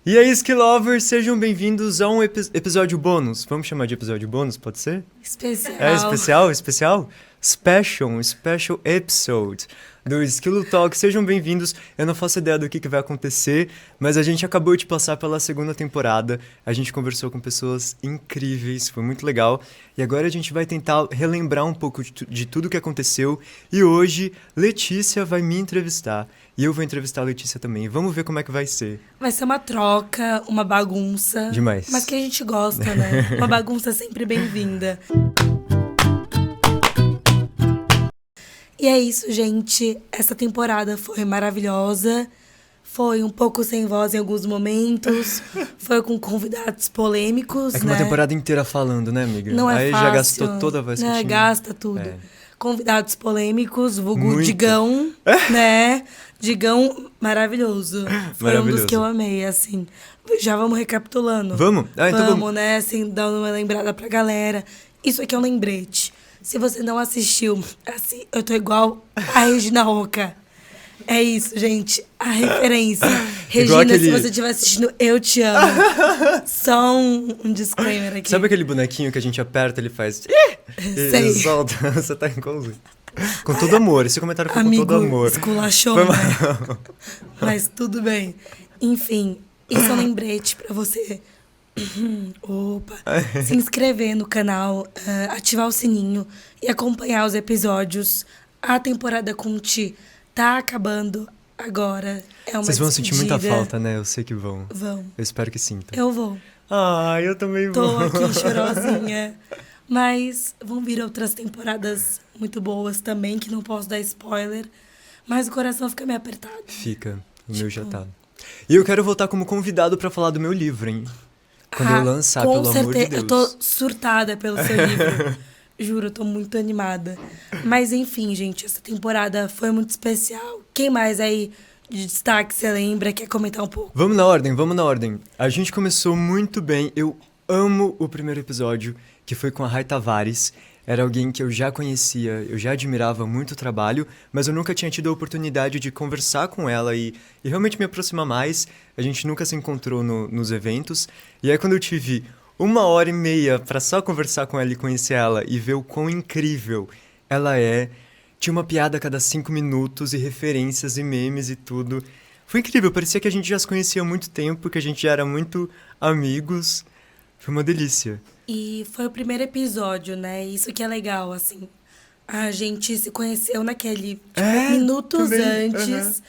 E aí, Ski Lovers, sejam bem-vindos a um episódio bônus. Vamos chamar de episódio bônus, pode ser? Especial. É especial? Especial? Special episode do Skill Talk. Sejam bem-vindos. Eu não faço ideia do que vai acontecer, mas a gente acabou de passar pela segunda temporada. A gente conversou com pessoas incríveis, foi muito legal. E agora a gente vai tentar relembrar um pouco de tudo que aconteceu. E hoje, Letícia vai me entrevistar. E eu vou entrevistar a Letícia também. Vamos ver como é que vai ser. Vai ser uma troca, uma bagunça. Demais. Mas que a gente gosta, né? Uma bagunça sempre bem-vinda. E é isso, gente. Essa temporada foi maravilhosa. Foi um pouco sem voz em alguns momentos. Foi com convidados polêmicos, É que né? uma temporada inteira falando, né, amiga? Não é Aí fácil. já gastou toda a voz que né? tinha. Gasta tudo. É. Convidados polêmicos, vulgo Muito. Digão, né? Digão maravilhoso. Foi um dos Maravilhoso. que eu amei, assim. Já vamos recapitulando. Vamos? Ah, então vamos, vamos. né? Assim, dando uma lembrada pra galera. Isso aqui é um lembrete. Se você não assistiu, assim, eu tô igual a Regina Roca. É isso, gente. A referência. Igual Regina, aquele- se você estiver assistindo, eu te amo. Só um disclaimer aqui. Sabe aquele bonequinho que a gente aperta, ele faz... E Sei. solta. Você tá igualzinho. Com todo amor. Esse comentário foi Amigo, com todo amor. esculachou, Foi né? mal. Mas tudo bem. Enfim, isso é um lembrete pra você. Opa! Se inscrever no canal, ativar o sininho e acompanhar os episódios. A temporada com Ti tá acabando agora. É uma Vocês vão sentir muita despedida. falta, né? Eu sei que vão. Vão. Eu espero que sintam. Eu vou. Ah, eu também Tô vou. aqui chorosinha. Mas vão vir outras temporadas muito boas também, que não posso dar spoiler. Mas o coração fica meio apertado. Fica. O meu já Tipo- tá. E eu quero voltar como convidado pra falar do meu livro, hein? Quando eu lançar, com pelo amor de certeza. Deus. Eu tô surtada pelo seu livro. Juro, eu tô muito animada. Mas enfim, gente, essa temporada foi muito especial. Quem mais aí de destaque você lembra? Quer comentar um pouco? Vamos na ordem, vamos na ordem. A gente começou muito bem. Eu amo o primeiro episódio, que foi com a Rai Tavares. Era alguém que eu já conhecia, eu já admirava muito o trabalho, mas eu nunca tinha tido a oportunidade de conversar com ela e realmente me aproximar mais. A gente nunca se encontrou nos eventos. E aí quando eu tive 1h30 pra só conversar com ela e conhecer ela e ver o quão incrível ela é, tinha uma piada a cada 5 minutos e referências e memes e tudo. Foi incrível, parecia que a gente já se conhecia há muito tempo, que a gente já era muito amigos. Foi uma delícia. E foi o primeiro episódio, né? Isso que é legal, assim. A gente se conheceu naquele, tipo, minutos também, antes.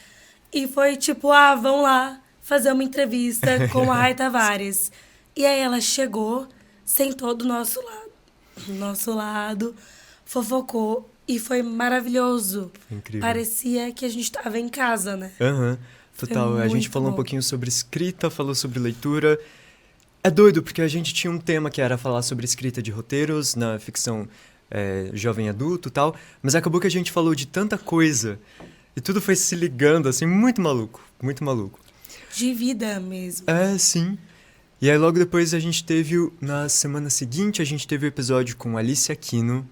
E foi tipo, vamos lá fazer uma entrevista com a Rai Tavares. E aí ela chegou, sentou do nosso lado, fofocou. E foi maravilhoso. Foi incrível. Parecia que a gente tava em casa, né? Aham, total. A gente muito falou um bom. pouquinho sobre escrita, falou sobre leitura. É doido, porque a gente tinha um tema que era falar sobre escrita de roteiros na ficção jovem adulto e tal, mas acabou que a gente falou de tanta coisa e tudo foi se ligando, assim, muito maluco, muito maluco. De vida mesmo. É, sim. E aí logo depois a gente teve, na semana seguinte, a gente teve o episódio com a Alicia Aquino,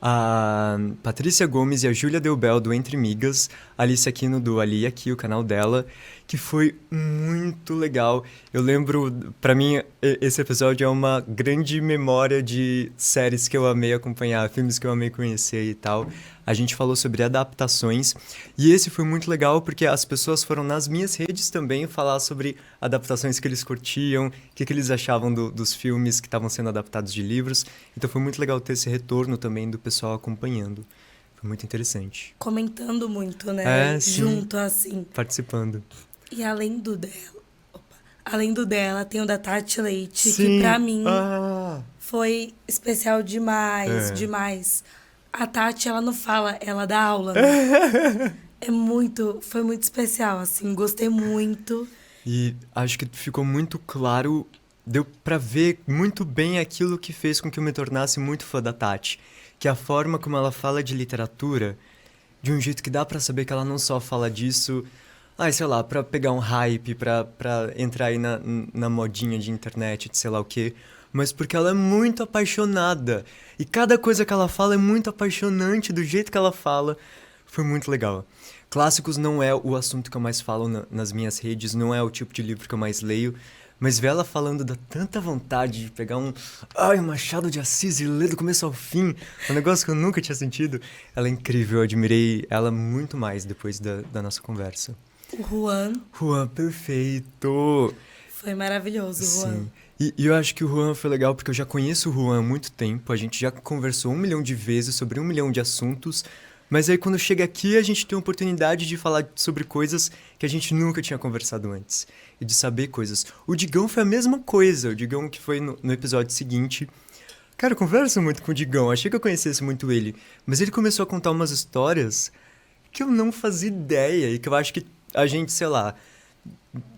a Patrícia Gomes e a Júlia Delbel do Entre Migas, a Alicia Aquino do Ali Aqui, o canal dela, que foi muito legal. Eu lembro, pra mim, esse episódio é uma grande memória de séries que eu amei acompanhar, filmes que eu amei conhecer e tal. A gente falou sobre adaptações e esse foi muito legal porque as pessoas foram nas minhas redes também falar sobre adaptações que eles curtiam, o que eles achavam dos filmes que estavam sendo adaptados de livros. Então foi muito legal ter esse retorno também do pessoal acompanhando. Foi muito interessante. Comentando muito, né? Sim. Junto, assim. Participando. E além do dela, tem o da Tati Leite, Sim. que pra mim Ah, foi especial demais, É. demais. A Tati, ela não fala, ela dá aula, né? Foi muito especial, assim, gostei muito. e acho que ficou muito claro, deu pra ver muito bem aquilo que fez com que eu me tornasse muito fã da Tati. Que é a forma como ela fala de literatura, de um jeito que dá pra saber que ela não só fala disso, sei lá, pra pegar um hype, pra entrar aí na modinha de internet, de sei lá o quê, mas porque ela é muito apaixonada. E cada coisa que ela fala é muito apaixonante, do jeito que ela fala. Foi muito legal. Clássicos não é o assunto que eu mais falo nas minhas redes, não é o tipo de livro que eu mais leio, mas ver ela falando dá tanta vontade de pegar um Machado de Assis e ler do começo ao fim, um negócio que eu nunca tinha sentido. Ela é incrível, eu admirei ela muito mais depois da nossa conversa. O Juan Juan, perfeito! foi maravilhoso, Juan. Sim. E eu acho que o Juan foi legal porque eu já conheço o Juan há muito tempo, a gente já conversou 1 milhão de vezes sobre 1 milhão de assuntos, mas aí quando chega aqui a gente tem a oportunidade de falar sobre coisas que a gente nunca tinha conversado antes, e de saber coisas. O Digão foi a mesma coisa, o Digão que foi no episódio seguinte. Cara, eu converso muito com o Digão, achei que eu conhecesse muito ele, mas ele começou a contar umas histórias que eu não fazia ideia, e que eu acho que a gente, sei lá,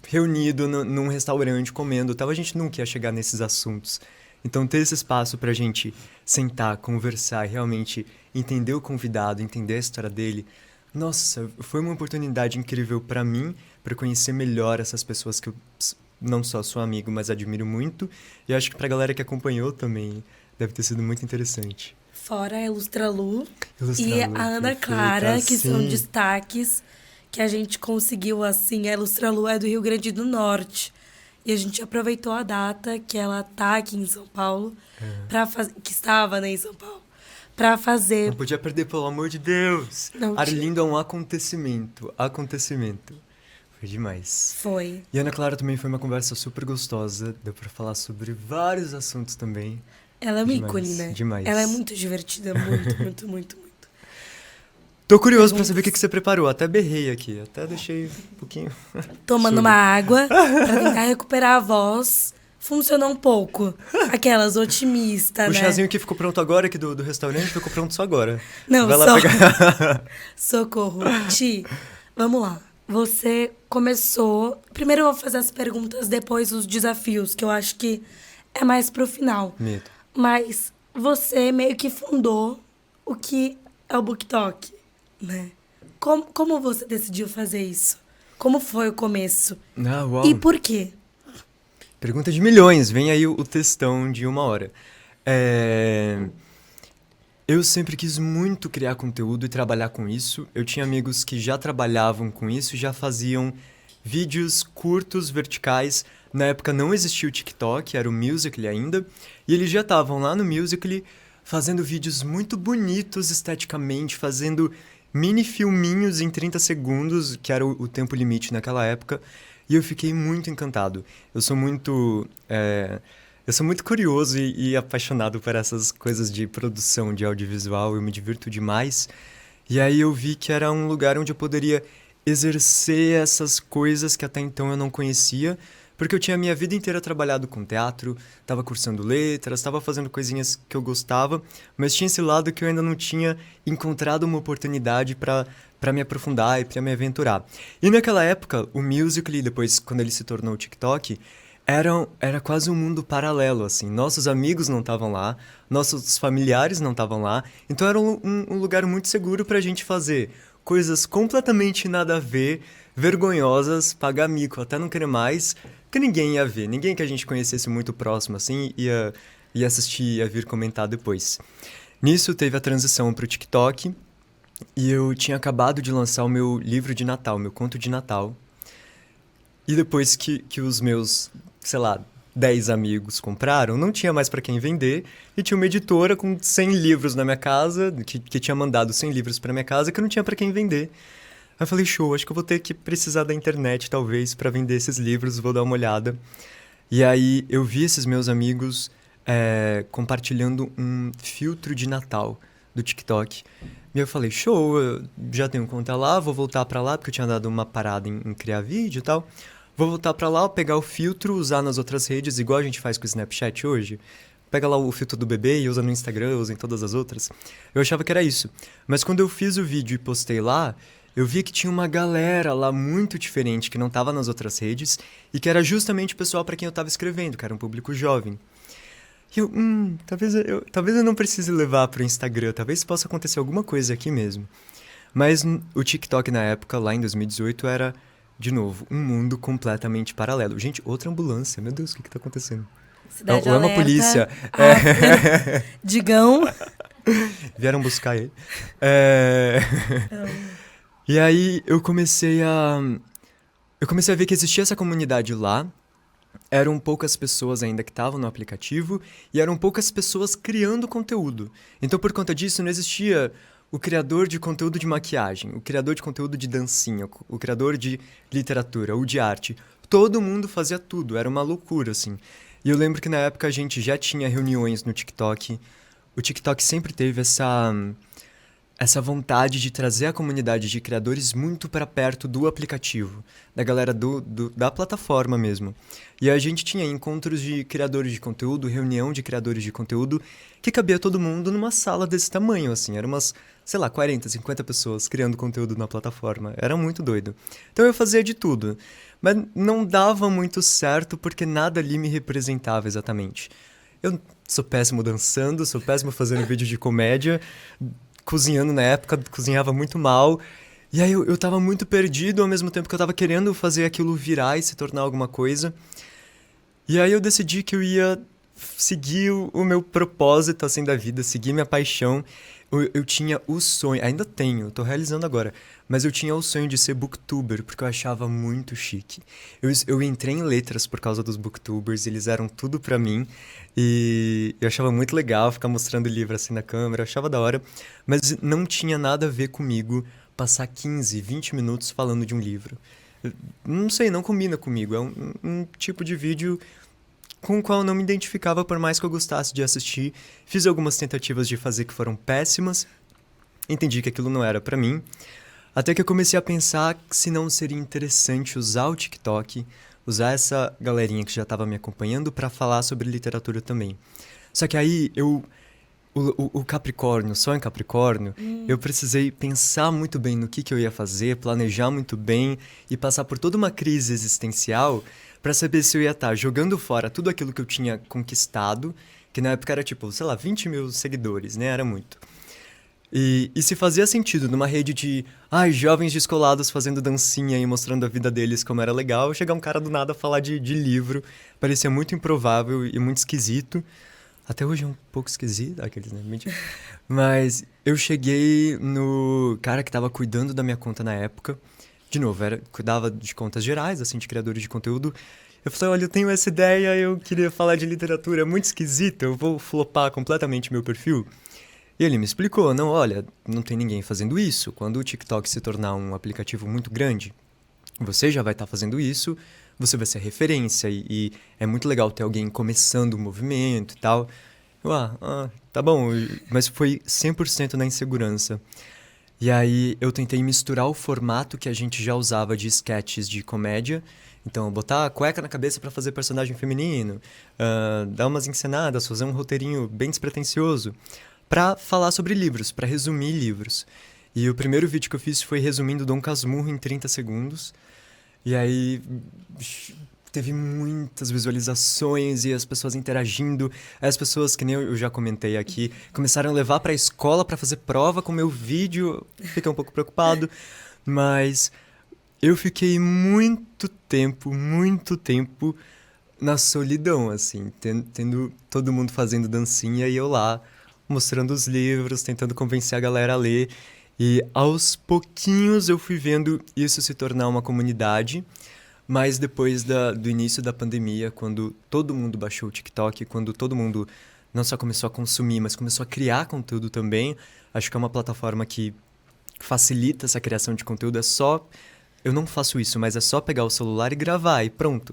reunido num restaurante comendo, tal, a gente nunca ia chegar nesses assuntos. Então ter esse espaço pra gente sentar, conversar e realmente entender o convidado, entender a história dele, nossa, foi uma oportunidade incrível pra mim, pra conhecer melhor essas pessoas que eu não só sou amigo, mas admiro muito, e acho que pra galera que acompanhou também deve ter sido muito interessante. Fora a Ilustralu Ilustralu, e a Ana perfeita, Clara, que são sim. destaques que a gente conseguiu, assim. A Ilustralu é do Rio Grande do Norte. E a gente aproveitou a data que ela tá aqui em São Paulo, que estava, né, em São Paulo, pra fazer... Não podia perder, pelo amor de Deus! Não Arlindo é um acontecimento. Acontecimento. Foi demais. Foi. E a Ana Clara também foi uma conversa super gostosa. Deu pra falar sobre vários assuntos também. Ela é uma Demais, ícone, né? demais. Ela é muito divertida, muito, muito, muito, muito. Tô curioso pra saber o que você preparou. Até berrei aqui. Até deixei um pouquinho... Tomando surdo. uma água pra tentar recuperar a voz. Funcionou um pouco. Aquelas otimistas, O né? chazinho que ficou pronto agora, aqui do restaurante, ficou pronto só agora. Não, Vai lá só... pegar. Socorro. Ti, vamos lá. Você começou... Primeiro eu vou fazer as perguntas, depois os desafios, que eu acho que é mais pro final. Medo. Mas você meio que fundou o que é o BookTok, né? Como você decidiu fazer isso? Como foi o começo? Ah, uau. E por quê? Pergunta de milhões. Vem aí o textão de 1 hora. Eu sempre quis muito criar conteúdo e trabalhar com isso. Eu tinha amigos que já trabalhavam com isso, já faziam vídeos curtos, verticais. Na época não existia o TikTok, era o Musical.ly ainda. E eles já estavam lá no Musical.ly fazendo vídeos muito bonitos esteticamente, fazendo mini filminhos em 30 segundos, que era o tempo limite naquela época. E eu fiquei muito encantado. Eu sou muito curioso e apaixonado por essas coisas de produção de audiovisual. Eu me divirto demais. E aí eu vi que era um lugar onde eu poderia exercer essas coisas que até então eu não conhecia, porque eu tinha a minha vida inteira trabalhado com teatro, estava cursando letras, estava fazendo coisinhas que eu gostava, mas tinha esse lado que eu ainda não tinha encontrado uma oportunidade para me aprofundar e para me aventurar. E naquela época, o Musical.ly, depois quando ele se tornou o TikTok, era quase um mundo paralelo, assim. Nossos amigos não estavam lá, nossos familiares não estavam lá, então era um lugar muito seguro pra gente fazer coisas completamente nada a ver, vergonhosas, pagar mico, até não querer mais, que ninguém ia ver. Ninguém que a gente conhecesse muito próximo, assim, ia assistir, ia vir comentar depois. Nisso teve a transição pro TikTok, e eu tinha acabado de lançar o meu livro de Natal, meu conto de Natal. E depois que os meus, sei lá, 10 amigos compraram, não tinha mais para quem vender, e tinha uma editora com 100 livros na minha casa, que tinha mandado 100 livros para minha casa, que eu não tinha para quem vender. Aí eu falei, show, acho que eu vou ter que precisar da internet, talvez, para vender esses livros, vou dar uma olhada. E aí eu vi esses meus amigos compartilhando um filtro de Natal do TikTok. E eu falei, show, eu já tenho conta lá, vou voltar para lá, porque eu tinha dado uma parada em criar vídeo e tal. Vou voltar pra lá, pegar o filtro, usar nas outras redes, igual a gente faz com o Snapchat hoje. Pega lá o filtro do bebê e usa no Instagram, usa em todas as outras. Eu achava que era isso. Mas quando eu fiz o vídeo e postei lá, eu vi que tinha uma galera lá muito diferente, que não tava nas outras redes, e que era justamente o pessoal pra quem eu tava escrevendo, que era um público jovem. E eu, talvez eu não precise levar pro Instagram, talvez possa acontecer alguma coisa aqui mesmo. Mas o TikTok na época, lá em 2018, era... De novo, um mundo completamente paralelo. Gente, outra ambulância. Meu Deus, o que tá acontecendo? Cidade Ou é uma Alerta. polícia. Digão. Vieram buscar ele. E aí eu comecei a ver que existia essa comunidade lá. Eram poucas pessoas ainda que estavam no aplicativo e eram poucas pessoas criando conteúdo. Então, por conta disso, não existia o criador de conteúdo de maquiagem, o criador de conteúdo de dancinha, o criador de literatura ou de arte. Todo mundo fazia tudo, era uma loucura, assim. E eu lembro que na época a gente já tinha reuniões no TikTok. O TikTok sempre teve essa vontade de trazer a comunidade de criadores muito para perto do aplicativo, da galera da plataforma mesmo. E a gente tinha encontros de criadores de conteúdo, reunião de criadores de conteúdo, que cabia todo mundo numa sala desse tamanho, assim. Eram umas, sei lá, 40, 50 pessoas criando conteúdo na plataforma. Era muito doido. Então eu fazia de tudo. Mas não dava muito certo porque nada ali me representava exatamente. Eu sou péssimo dançando, sou péssimo fazendo vídeo de comédia, cozinhando na época, cozinhava muito mal. E aí eu tava muito perdido ao mesmo tempo que eu tava querendo fazer aquilo virar e se tornar alguma coisa. E aí eu decidi que eu ia seguir o meu propósito, assim, da vida, seguir minha paixão. Eu tinha o sonho, ainda tenho, tô realizando agora, mas eu tinha o sonho de ser booktuber, porque eu achava muito chique. Eu entrei em letras por causa dos booktubers, eles eram tudo pra mim, e eu achava muito legal ficar mostrando livro assim na câmera, eu achava da hora, mas não tinha nada a ver comigo passar 15, 20 minutos falando de um livro. Não sei, não combina comigo, é um tipo de vídeo com o qual eu não me identificava por mais que eu gostasse de assistir. Fiz algumas tentativas de fazer que foram péssimas. Entendi que aquilo não era pra mim. Até que eu comecei a pensar se não seria interessante usar o TikTok, usar essa galerinha que já estava me acompanhando pra falar sobre literatura também. Só que aí o Capricórnio, só em Capricórnio, eu precisei pensar muito bem no que eu ia fazer, planejar muito bem e passar por toda uma crise existencial pra saber se eu ia estar jogando fora tudo aquilo que eu tinha conquistado, que na época era tipo, sei lá, 20 mil seguidores, né? Era muito. E se fazia sentido numa rede de jovens descolados fazendo dancinha e mostrando a vida deles como era legal, chegar um cara do nada a falar de livro, parecia muito improvável e muito esquisito. Até hoje é um pouco esquisito, aqueles, né? Mentira. Mas eu cheguei no cara que tava cuidando da minha conta na época. De novo, cuidava de contas gerais, assim, de criadores de conteúdo. Eu falei, olha, eu tenho essa ideia, eu queria falar de literatura, é muito esquisito, eu vou flopar completamente meu perfil. E ele me explicou, não, olha, não tem ninguém fazendo isso. Quando o TikTok se tornar um aplicativo muito grande, você já vai estar fazendo isso, você vai ser referência e é muito legal ter alguém começando o movimento e tal. Eu, tá bom, mas foi 100% na insegurança. E aí eu tentei misturar o formato que a gente já usava de sketches de comédia. Então, botar a cueca na cabeça pra fazer personagem feminino, dar umas encenadas, fazer um roteirinho bem despretensioso, pra falar sobre livros, pra resumir livros. E o primeiro vídeo que eu fiz foi resumindo Dom Casmurro em 30 segundos. E aí teve muitas visualizações e as pessoas interagindo. Aí as pessoas, que nem eu já comentei aqui, começaram a levar pra escola pra fazer prova com o meu vídeo. Fiquei um pouco preocupado, mas eu fiquei muito tempo na solidão, assim, tendo todo mundo fazendo dancinha e eu lá mostrando os livros, tentando convencer a galera a ler. E aos pouquinhos eu fui vendo isso se tornar uma comunidade, mas depois do início da pandemia, quando todo mundo baixou o TikTok, quando todo mundo não só começou a consumir, mas começou a criar conteúdo também, acho que é uma plataforma que facilita essa criação de conteúdo. Eu não faço isso, mas é só pegar o celular e gravar e pronto.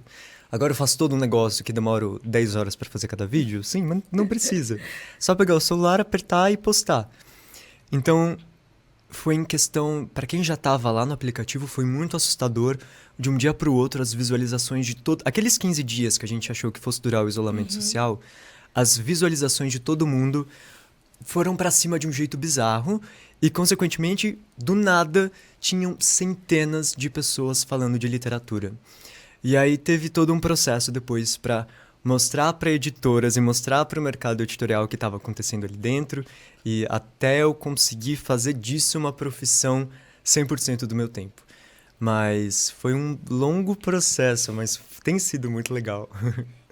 Agora eu faço todo um negócio que demora 10 horas para fazer cada vídeo? Sim, mas não precisa. Só pegar o celular, apertar e postar. Então, foi em questão, para quem já estava lá no aplicativo, foi muito assustador de um dia para o outro as visualizações de todo, aqueles 15 dias que a gente achou que fosse durar o isolamento social, as visualizações de todo mundo foram para cima de um jeito bizarro e, consequentemente, do nada, tinham centenas de pessoas falando de literatura. E aí teve todo um processo depois para mostrar para editoras e mostrar para o mercado editorial o que estava acontecendo ali dentro, e até eu conseguir fazer disso uma profissão 100% do meu tempo. Mas foi um longo processo, mas tem sido muito legal.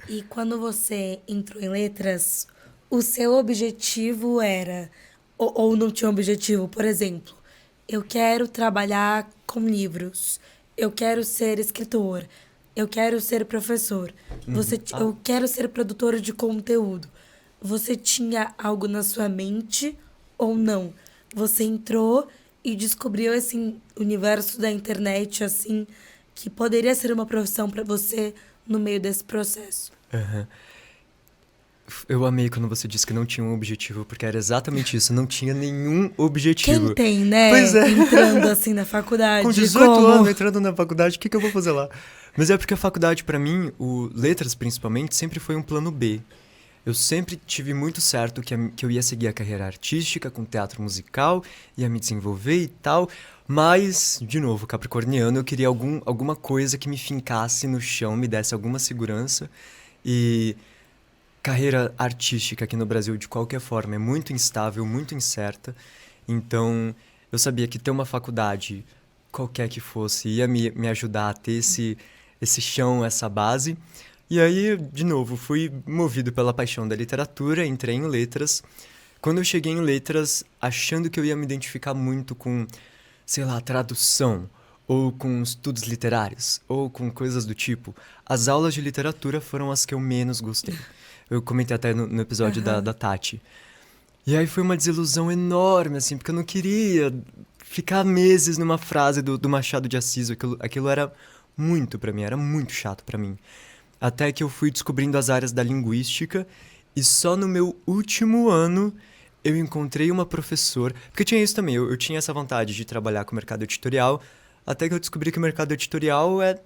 E quando você entrou em letras, o seu objetivo era... Ou não tinha objetivo, por exemplo, eu quero trabalhar com livros, eu quero ser escritor, eu quero ser professor, eu quero ser produtora de conteúdo. Você tinha algo na sua mente ou não? Você entrou e descobriu esse universo da internet, assim, que poderia ser uma profissão para você no meio desse processo. Aham. Eu amei quando você disse que não tinha um objetivo, porque era exatamente isso, não tinha nenhum objetivo. Quem tem, né? Pois é. Entrando assim na faculdade. Com 18 como? anos, entrando na faculdade, o que eu vou fazer lá? Mas é porque a faculdade, pra mim, o letras principalmente, sempre foi um plano B. Eu sempre tive muito certo que eu ia seguir a carreira artística, com teatro musical, ia me desenvolver e tal, mas, de novo, capricorniano, eu queria alguma coisa que me fincasse no chão, me desse alguma segurança. E carreira artística aqui no Brasil, de qualquer forma, é muito instável, muito incerta. Então, eu sabia que ter uma faculdade, qualquer que fosse, ia me ajudar a ter esse chão, essa base. E aí, de novo, fui movido pela paixão da literatura, entrei em letras. Quando eu cheguei em letras, achando que eu ia me identificar muito com, sei lá, tradução, ou com estudos literários, ou com coisas do tipo, as aulas de literatura foram as que eu menos gostei. Eu comentei até no episódio da Tati. E aí foi uma desilusão enorme, assim, porque eu não queria ficar meses numa frase do Machado de Assis. Aquilo era muito pra mim, era muito chato pra mim. Até que eu fui descobrindo as áreas da linguística e só no meu último ano eu encontrei uma professora... Porque tinha isso também, eu tinha essa vontade de trabalhar com o mercado editorial, até que eu descobri que o mercado editorial é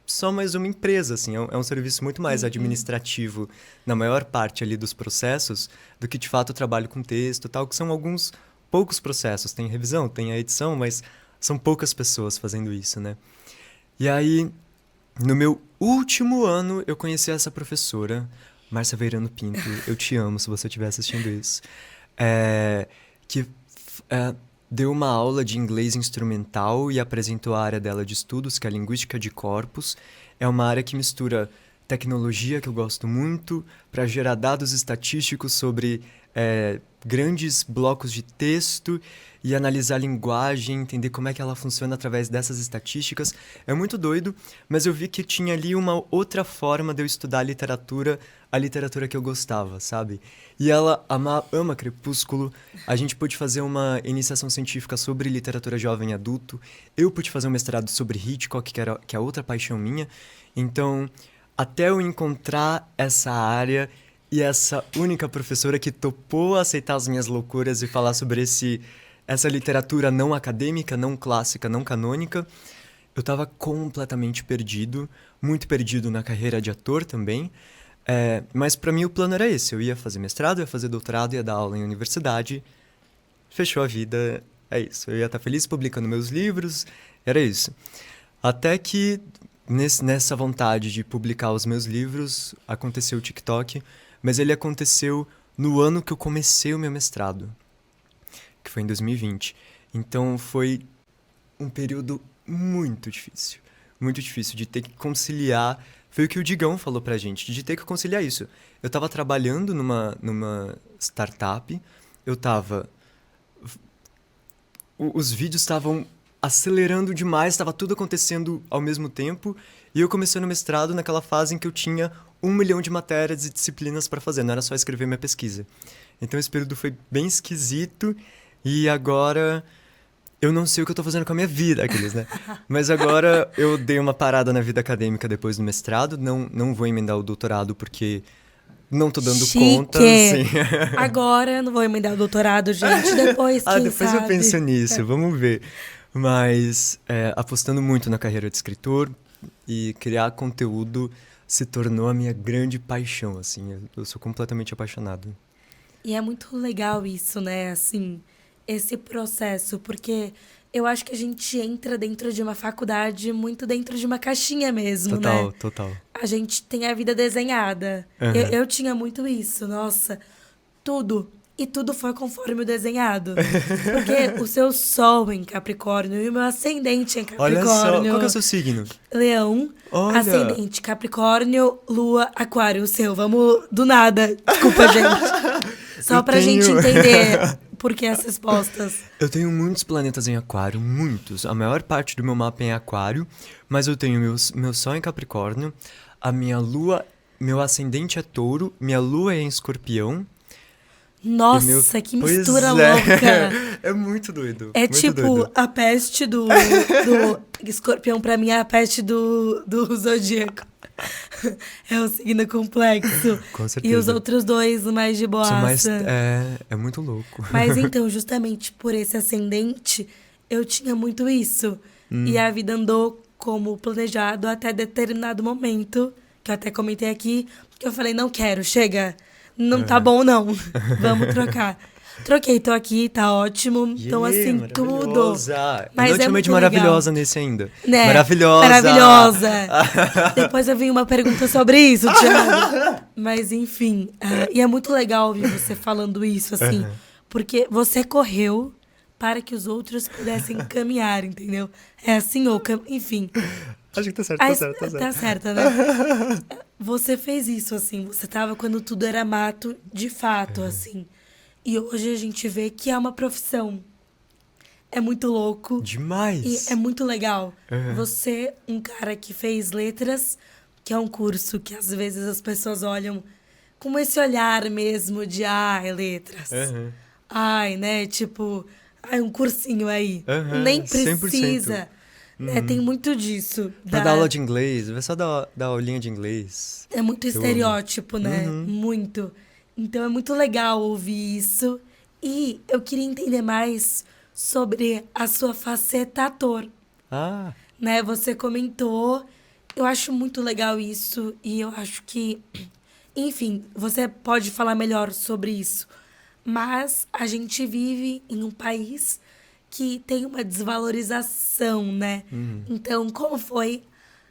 só mais uma empresa, assim, é um serviço muito mais administrativo na maior parte ali dos processos do que, de fato, o trabalho com texto e tal, que são alguns poucos processos. Tem revisão, tem a edição, mas são poucas pessoas fazendo isso, né? E aí, no meu último ano, eu conheci essa professora, Márcia Veirano Pinto, eu te amo se você estiver assistindo isso, que deu uma aula de inglês instrumental e apresentou a área dela de estudos, que é a linguística de corpos. É uma área que mistura tecnologia, que eu gosto muito, para gerar dados estatísticos sobre grandes blocos de texto e analisar a linguagem, entender como é que ela funciona através dessas estatísticas. É muito doido, mas eu vi que tinha ali uma outra forma de eu estudar a literatura que eu gostava, sabe? E ela ama Crepúsculo, a gente pôde fazer uma iniciação científica sobre literatura jovem e adulto, eu pude fazer um mestrado sobre Hitchcock, que é outra paixão minha. Então, até eu encontrar essa área e essa única professora que topou aceitar as minhas loucuras e falar sobre essa literatura não acadêmica, não clássica, não canônica, eu estava completamente perdido, muito perdido na carreira de ator também. Mas para mim o plano era esse, eu ia fazer mestrado, ia fazer doutorado, ia dar aula em universidade, fechou a vida, é isso. Eu ia estar feliz publicando meus livros, era isso. Até que nessa vontade de publicar os meus livros, aconteceu o TikTok, mas ele aconteceu no ano que eu comecei o meu mestrado, que foi em 2020. Então foi um período muito difícil de ter que conciliar. Foi o que o Digão falou pra gente, de ter que conciliar isso. Eu tava trabalhando numa startup, os vídeos estavam acelerando demais, estava tudo acontecendo ao mesmo tempo, e eu comecei no mestrado naquela fase em que eu tinha 1 milhão de matérias e disciplinas para fazer, não era só escrever minha pesquisa. Então esse período foi bem esquisito, e agora eu não sei o que eu tô fazendo com a minha vida, né? Mas agora eu dei uma parada na vida acadêmica depois do mestrado, não vou emendar o doutorado porque não tô dando conta. Assim. Agora não vou emendar o doutorado, gente, depois quem depois sabe. Eu penso nisso, vamos ver. Mas apostando muito na carreira de escritor e criar conteúdo se tornou a minha grande paixão, assim, eu sou completamente apaixonado. E é muito legal isso, né, assim, esse processo, porque eu acho que a gente entra dentro de uma faculdade muito dentro de uma caixinha mesmo, né? Total. A gente tem a vida desenhada. Uhum. Eu tinha muito isso, nossa, tudo. E tudo foi conforme o desenhado. Porque o seu sol em Capricórnio e o meu ascendente em Capricórnio... Olha só, qual que é o seu signo? Leão, Olha. Ascendente Capricórnio, Lua, Aquário, o seu. Vamos do nada. Desculpa, gente. Só Eu pra gente tenho- entender por que as respostas. Eu tenho muitos planetas em aquário, muitos. A maior parte do meu mapa é em aquário, mas eu tenho meu sol em Capricórnio, a minha lua, meu ascendente é touro, minha lua é em escorpião e meu... Nossa, que Pois mistura é, louca! é muito doido, É muito tipo doido. a peste do escorpião, pra mim é a peste do zodíaco. É o signo complexo. Com E os certeza. outros dois mais de Sou mais... boaça. É muito louco. Mas então, justamente por esse ascendente, eu tinha muito isso. E a vida andou como planejado até determinado momento, que eu até comentei aqui, que eu falei, não quero, chega. Não tá bom, não. Vamos trocar. Troquei, tô aqui, tá ótimo. Então, Yeah, assim, tudo. maravilhosa. Mas Eu não te é chamei de muito maravilhosa legal. nesse ainda. Né? Maravilhosa! Maravilhosa! Depois eu vi uma pergunta sobre isso, Thiago. Mas enfim, e é muito legal ouvir você falando isso, assim, porque você correu para que os outros pudessem caminhar, entendeu? É assim, ou enfim. Acho que tá certo, Ah, tá certo, tá certo. tá certa, né? Você fez isso, assim, você tava quando tudo era mato, de fato, assim. E hoje a gente vê que é uma profissão. É muito louco. E Demais! é muito legal. Uhum. Você, um cara que fez letras, que é um curso que às vezes as pessoas olham com esse olhar mesmo de, ai, letras. Uhum. Ai, né? Tipo, ai, um cursinho aí. Uhum, Nem 100%. precisa. Né? Tem muito disso. Pra dar aula de inglês, vai só dar aulinha de inglês. É muito Eu amo. estereótipo, né? Uhum. Muito. Então é muito legal ouvir isso. E eu queria entender mais sobre a sua faceta ator. Ah, Né? Você comentou. Eu acho muito legal isso. E eu acho que. Enfim, você pode falar melhor sobre isso. Mas a gente vive em um país que tem uma desvalorização, né? Então, como foi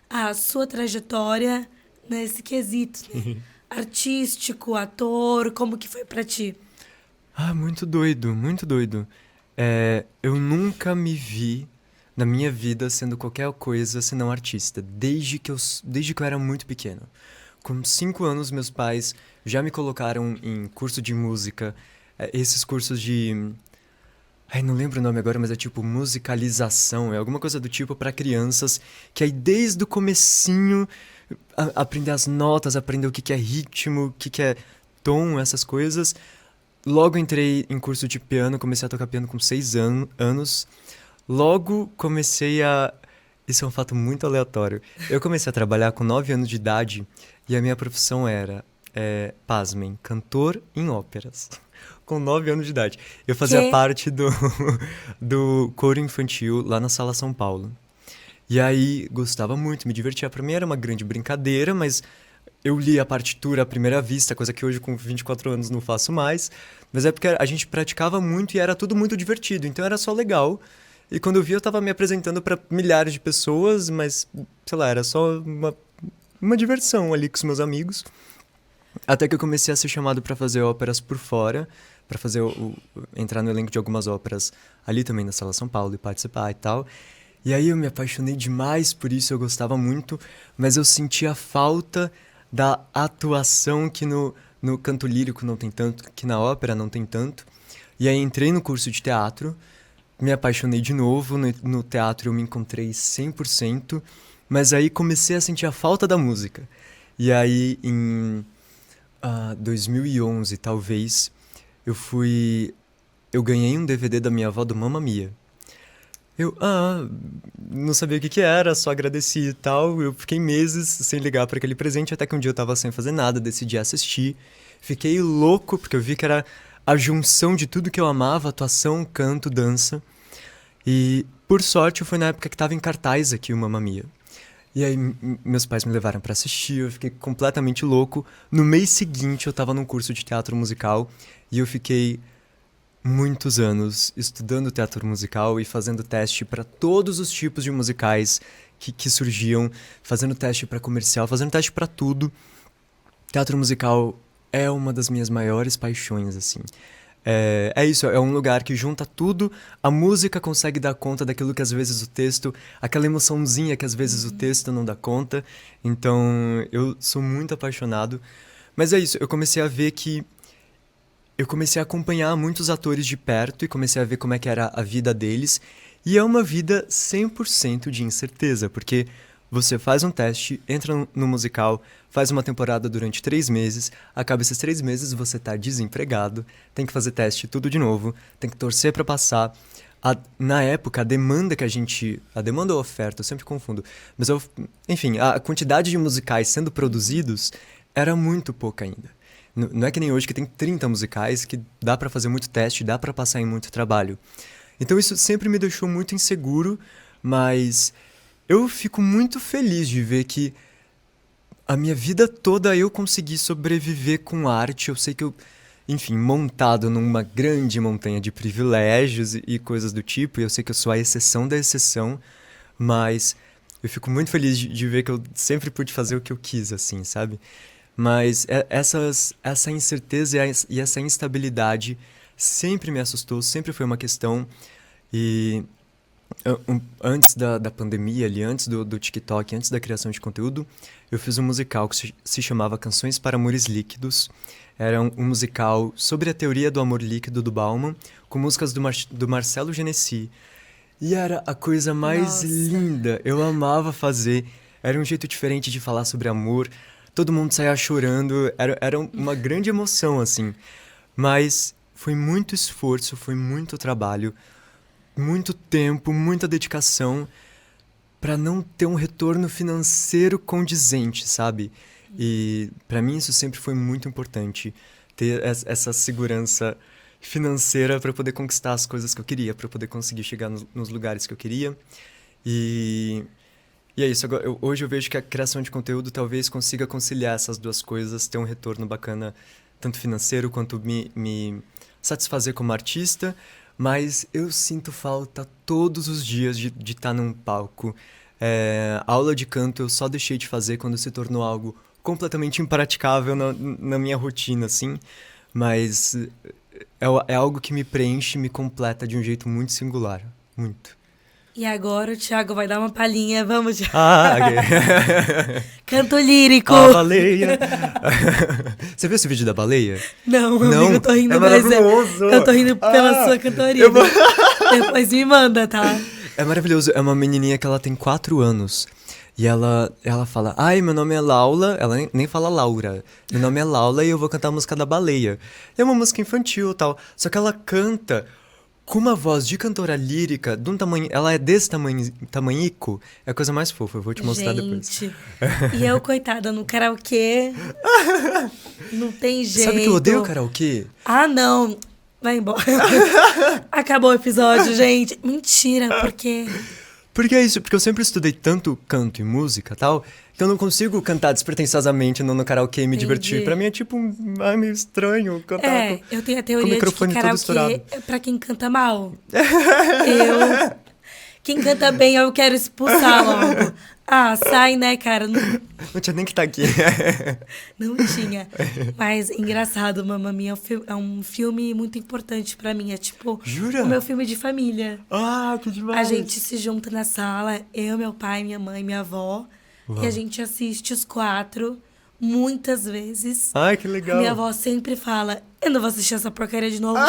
a sua trajetória nesse quesito, né? Artístico, ator, como que foi pra ti? muito doido, muito doido. Eu nunca me vi na minha vida sendo qualquer coisa senão artista, desde que eu era muito pequeno. Com 5 anos, meus pais já me colocaram em curso de música, esses cursos de... Ai, não lembro o nome agora, mas é tipo musicalização, é alguma coisa do tipo para crianças, que aí desde o comecinho aprender as notas, aprender o que que é ritmo, o que que é tom, essas coisas. Logo entrei em curso de piano, comecei a tocar piano com 6 anos. Logo comecei a... Isso é um fato muito aleatório. Eu comecei a trabalhar com 9 anos de idade e a minha profissão era, pasmem, cantor em óperas. Com 9 anos de idade. Eu fazia Que? parte do coro infantil lá na Sala São Paulo. E aí, gostava muito, me divertia. Pra mim era uma grande brincadeira, mas eu li a partitura à primeira vista, coisa que hoje com 24 anos não faço mais. Mas é porque a gente praticava muito e era tudo muito divertido, então era só legal. E quando eu vi, eu tava me apresentando pra milhares de pessoas, mas, sei lá, era só uma diversão ali com os meus amigos. Até que eu comecei a ser chamado pra fazer óperas por fora, pra fazer entrar no elenco de algumas óperas ali também na Sala São Paulo e participar e tal. E aí eu me apaixonei demais por isso, eu gostava muito, mas eu sentia falta da atuação que no canto lírico não tem tanto, que na ópera não tem tanto. E aí entrei no curso de teatro, me apaixonei de novo, no teatro eu me encontrei 100%, mas aí comecei a sentir a falta da música. E aí em 2011, talvez, eu ganhei um DVD da minha avó do Mamma Mia. Eu, não sabia o que que era, só agradeci e tal. Eu fiquei meses sem ligar para aquele presente, até que um dia eu tava sem fazer nada, decidi assistir. Fiquei louco, porque eu vi que era a junção de tudo que eu amava, atuação, canto, dança. E, por sorte, foi na época que tava em cartaz aqui o Mamma Mia. E aí, meus pais me levaram pra assistir, eu fiquei completamente louco. No mês seguinte, eu tava num curso de teatro musical e eu fiquei muitos anos estudando teatro musical e fazendo teste para todos os tipos de musicais que surgiam, fazendo teste para comercial, fazendo teste para tudo. Teatro musical é uma das minhas maiores paixões, assim. É isso, é um lugar que junta tudo, a música consegue dar conta daquilo que às vezes o texto, aquela emoçãozinha que às vezes o texto não dá conta. Então, eu sou muito apaixonado. Mas é isso, eu comecei a ver que eu comecei a acompanhar muitos atores de perto e comecei a ver como é que era a vida deles. E é uma vida 100% de incerteza, porque você faz um teste, entra no musical, faz uma temporada durante 3 meses, acaba esses 3 meses, você tá desempregado, tem que fazer teste tudo de novo, tem que torcer pra passar. Na época, a demanda que a gente... A demanda ou a oferta, eu sempre confundo. Mas, enfim, a quantidade de musicais sendo produzidos era muito pouca ainda. Não é que nem hoje que tem 30 musicais, que dá pra fazer muito teste, dá pra passar em muito trabalho. Então isso sempre me deixou muito inseguro, mas eu fico muito feliz de ver que a minha vida toda eu consegui sobreviver com arte. Eu sei que eu, enfim, montado numa grande montanha de privilégios e coisas do tipo, e eu sei que eu sou a exceção da exceção, mas eu fico muito feliz de ver que eu sempre pude fazer o que eu quis, assim, sabe? Mas essa incerteza e essa instabilidade sempre me assustou, sempre foi uma questão. E antes da pandemia, ali, antes do TikTok, antes da criação de conteúdo, eu fiz um musical que se chamava Canções para Amores Líquidos. Era um musical sobre a teoria do amor líquido do Bauman, com músicas do Marcelo Genesi. E era a coisa mais Nossa. linda. Eu amava fazer. Era um jeito diferente de falar sobre amor. Todo mundo saía chorando. Era uma grande emoção, assim. Mas foi muito esforço, foi muito trabalho, muito tempo, muita dedicação para não ter um retorno financeiro condizente, sabe? E para mim isso sempre foi muito importante, ter essa segurança financeira para poder conquistar as coisas que eu queria, para poder conseguir chegar nos lugares que eu queria. E é isso. Agora, hoje eu vejo que a criação de conteúdo talvez consiga conciliar essas duas coisas, ter um retorno bacana, tanto financeiro quanto me satisfazer como artista. Mas eu sinto falta todos os dias de estar num palco. Aula de canto eu só deixei de fazer quando se tornou algo completamente impraticável na minha rotina, assim. Mas é algo que me preenche, me completa de um jeito muito singular. Muito. E agora o Thiago vai dar uma palhinha. Vamos, Thiago. Ok. Canto lírico. A baleia. Você viu esse vídeo da baleia? Não, Não? amigo, eu tô rindo, É mas maravilhoso. eu tô rindo pela sua cantoria. Depois me manda, tá? É maravilhoso. É uma menininha que ela tem 4 anos. E ela fala, ai, meu nome é Laura. Ela nem fala Laura. Meu nome é Laura e eu vou cantar a música da baleia. É uma música infantil e tal. Só que ela canta com uma voz de cantora lírica, de um tamanho... Ela é desse tamanhico. É a coisa mais fofa. Eu vou te mostrar depois. Gente, e eu, coitada, no karaokê, não tem jeito. Sabe que eu odeio karaokê? Ah, não. Vai embora. Acabou o episódio, gente. Mentira, porque... Porque é isso, porque eu sempre estudei tanto canto e música e tal, que eu não consigo cantar despretensiosamente no karaokê e me divertir. Entendi. Pra mim é tipo, meio estranho cantar com eu tenho a o teoria de que microfone todo estourado. karaokê é pra quem canta mal. Quem canta bem, eu quero expulsar logo. Ah, sai, né, cara? Não tinha nem que estar aqui. Não tinha. Mas, engraçado, Mamma Mia é um filme muito importante pra mim. É tipo Jura? o meu filme de família. Ah, que A demais. gente se junta na sala, eu, meu pai, minha mãe, minha avó. Uau. E a gente assiste os 4 muitas vezes. Ai, que legal. Minha avó sempre fala, eu não vou assistir essa porcaria de novo.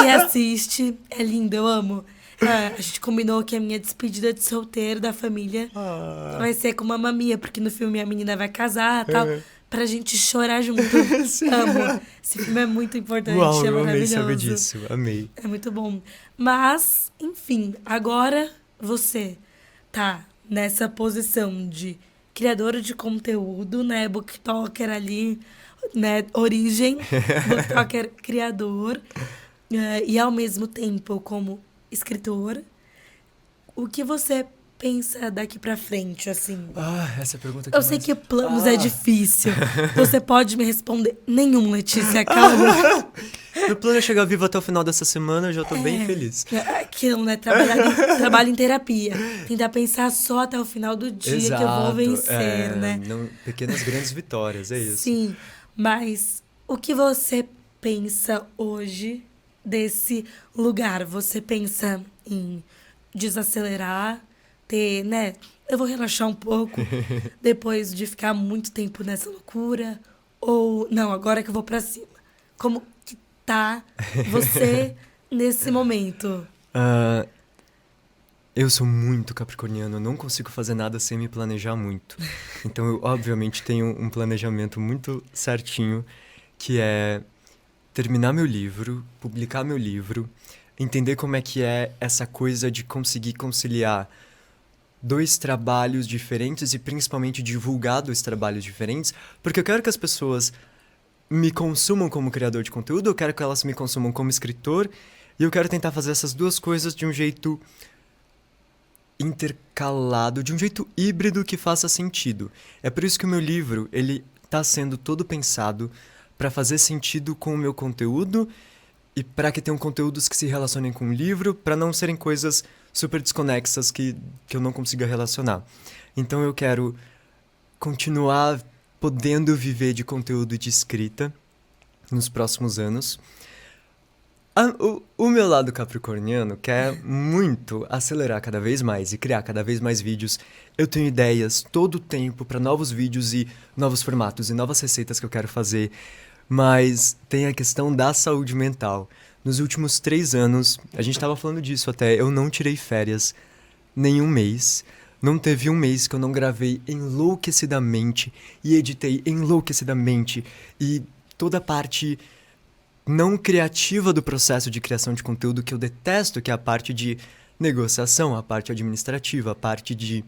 E assiste. É lindo, eu amo. A gente combinou que a minha despedida de solteiro da família vai ser com Mamma Mia, porque no filme a menina vai casar e tal. Pra gente chorar junto. Amo. Esse filme é muito importante, Uau, é eu amei maravilhoso. saber disso. Amei. É muito bom. Mas, enfim, agora você tá nessa posição de criadora de conteúdo, né? Booktoker ali, né? Origem, Booktoker criador. E ao mesmo tempo como escritor. O que você pensa daqui pra frente, assim? Ah, essa pergunta Eu sei que planos é difícil. Você pode me responder? Nenhum, Letícia, calma. Meu plano é chegar vivo até o final dessa semana, eu já tô bem feliz. Aquilo, né? Trabalho em terapia. Tentar pensar só até o final do dia que eu vou vencer, né? Pequenas grandes vitórias, é isso. Sim, mas o que você pensa hoje desse lugar? Você pensa em desacelerar, ter, né? Eu vou relaxar um pouco depois de ficar muito tempo nessa loucura? Ou, não, agora que eu vou pra cima. Como que tá você nesse momento? Eu sou muito capricorniano, eu não consigo fazer nada sem me planejar muito. Então, eu, obviamente, tenho um planejamento muito certinho, que é terminar meu livro, publicar meu livro, entender como é que é essa coisa de conseguir conciliar dois trabalhos diferentes e principalmente divulgar dois trabalhos diferentes, porque eu quero que as pessoas me consumam como criador de conteúdo, eu quero que elas me consumam como escritor, e eu quero tentar fazer essas duas coisas de um jeito intercalado, de um jeito híbrido que faça sentido. É por isso que o meu livro, ele tá sendo todo pensado para fazer sentido com o meu conteúdo e para que tenham conteúdos que se relacionem com o livro, para não serem coisas super desconexas que eu não consiga relacionar. Então eu quero continuar podendo viver de conteúdo de escrita nos próximos anos. O meu lado capricorniano quer muito acelerar cada vez mais e criar cada vez mais vídeos. Eu tenho ideias todo o tempo para novos vídeos e novos formatos e novas receitas que eu quero fazer, mas tem a questão da saúde mental. Nos últimos 3 anos, a gente estava falando disso até, eu não tirei férias nenhum mês. Não teve um mês que eu não gravei enlouquecidamente e editei enlouquecidamente. E toda a parte não criativa do processo de criação de conteúdo que eu detesto, que é a parte de negociação, a parte administrativa, a parte de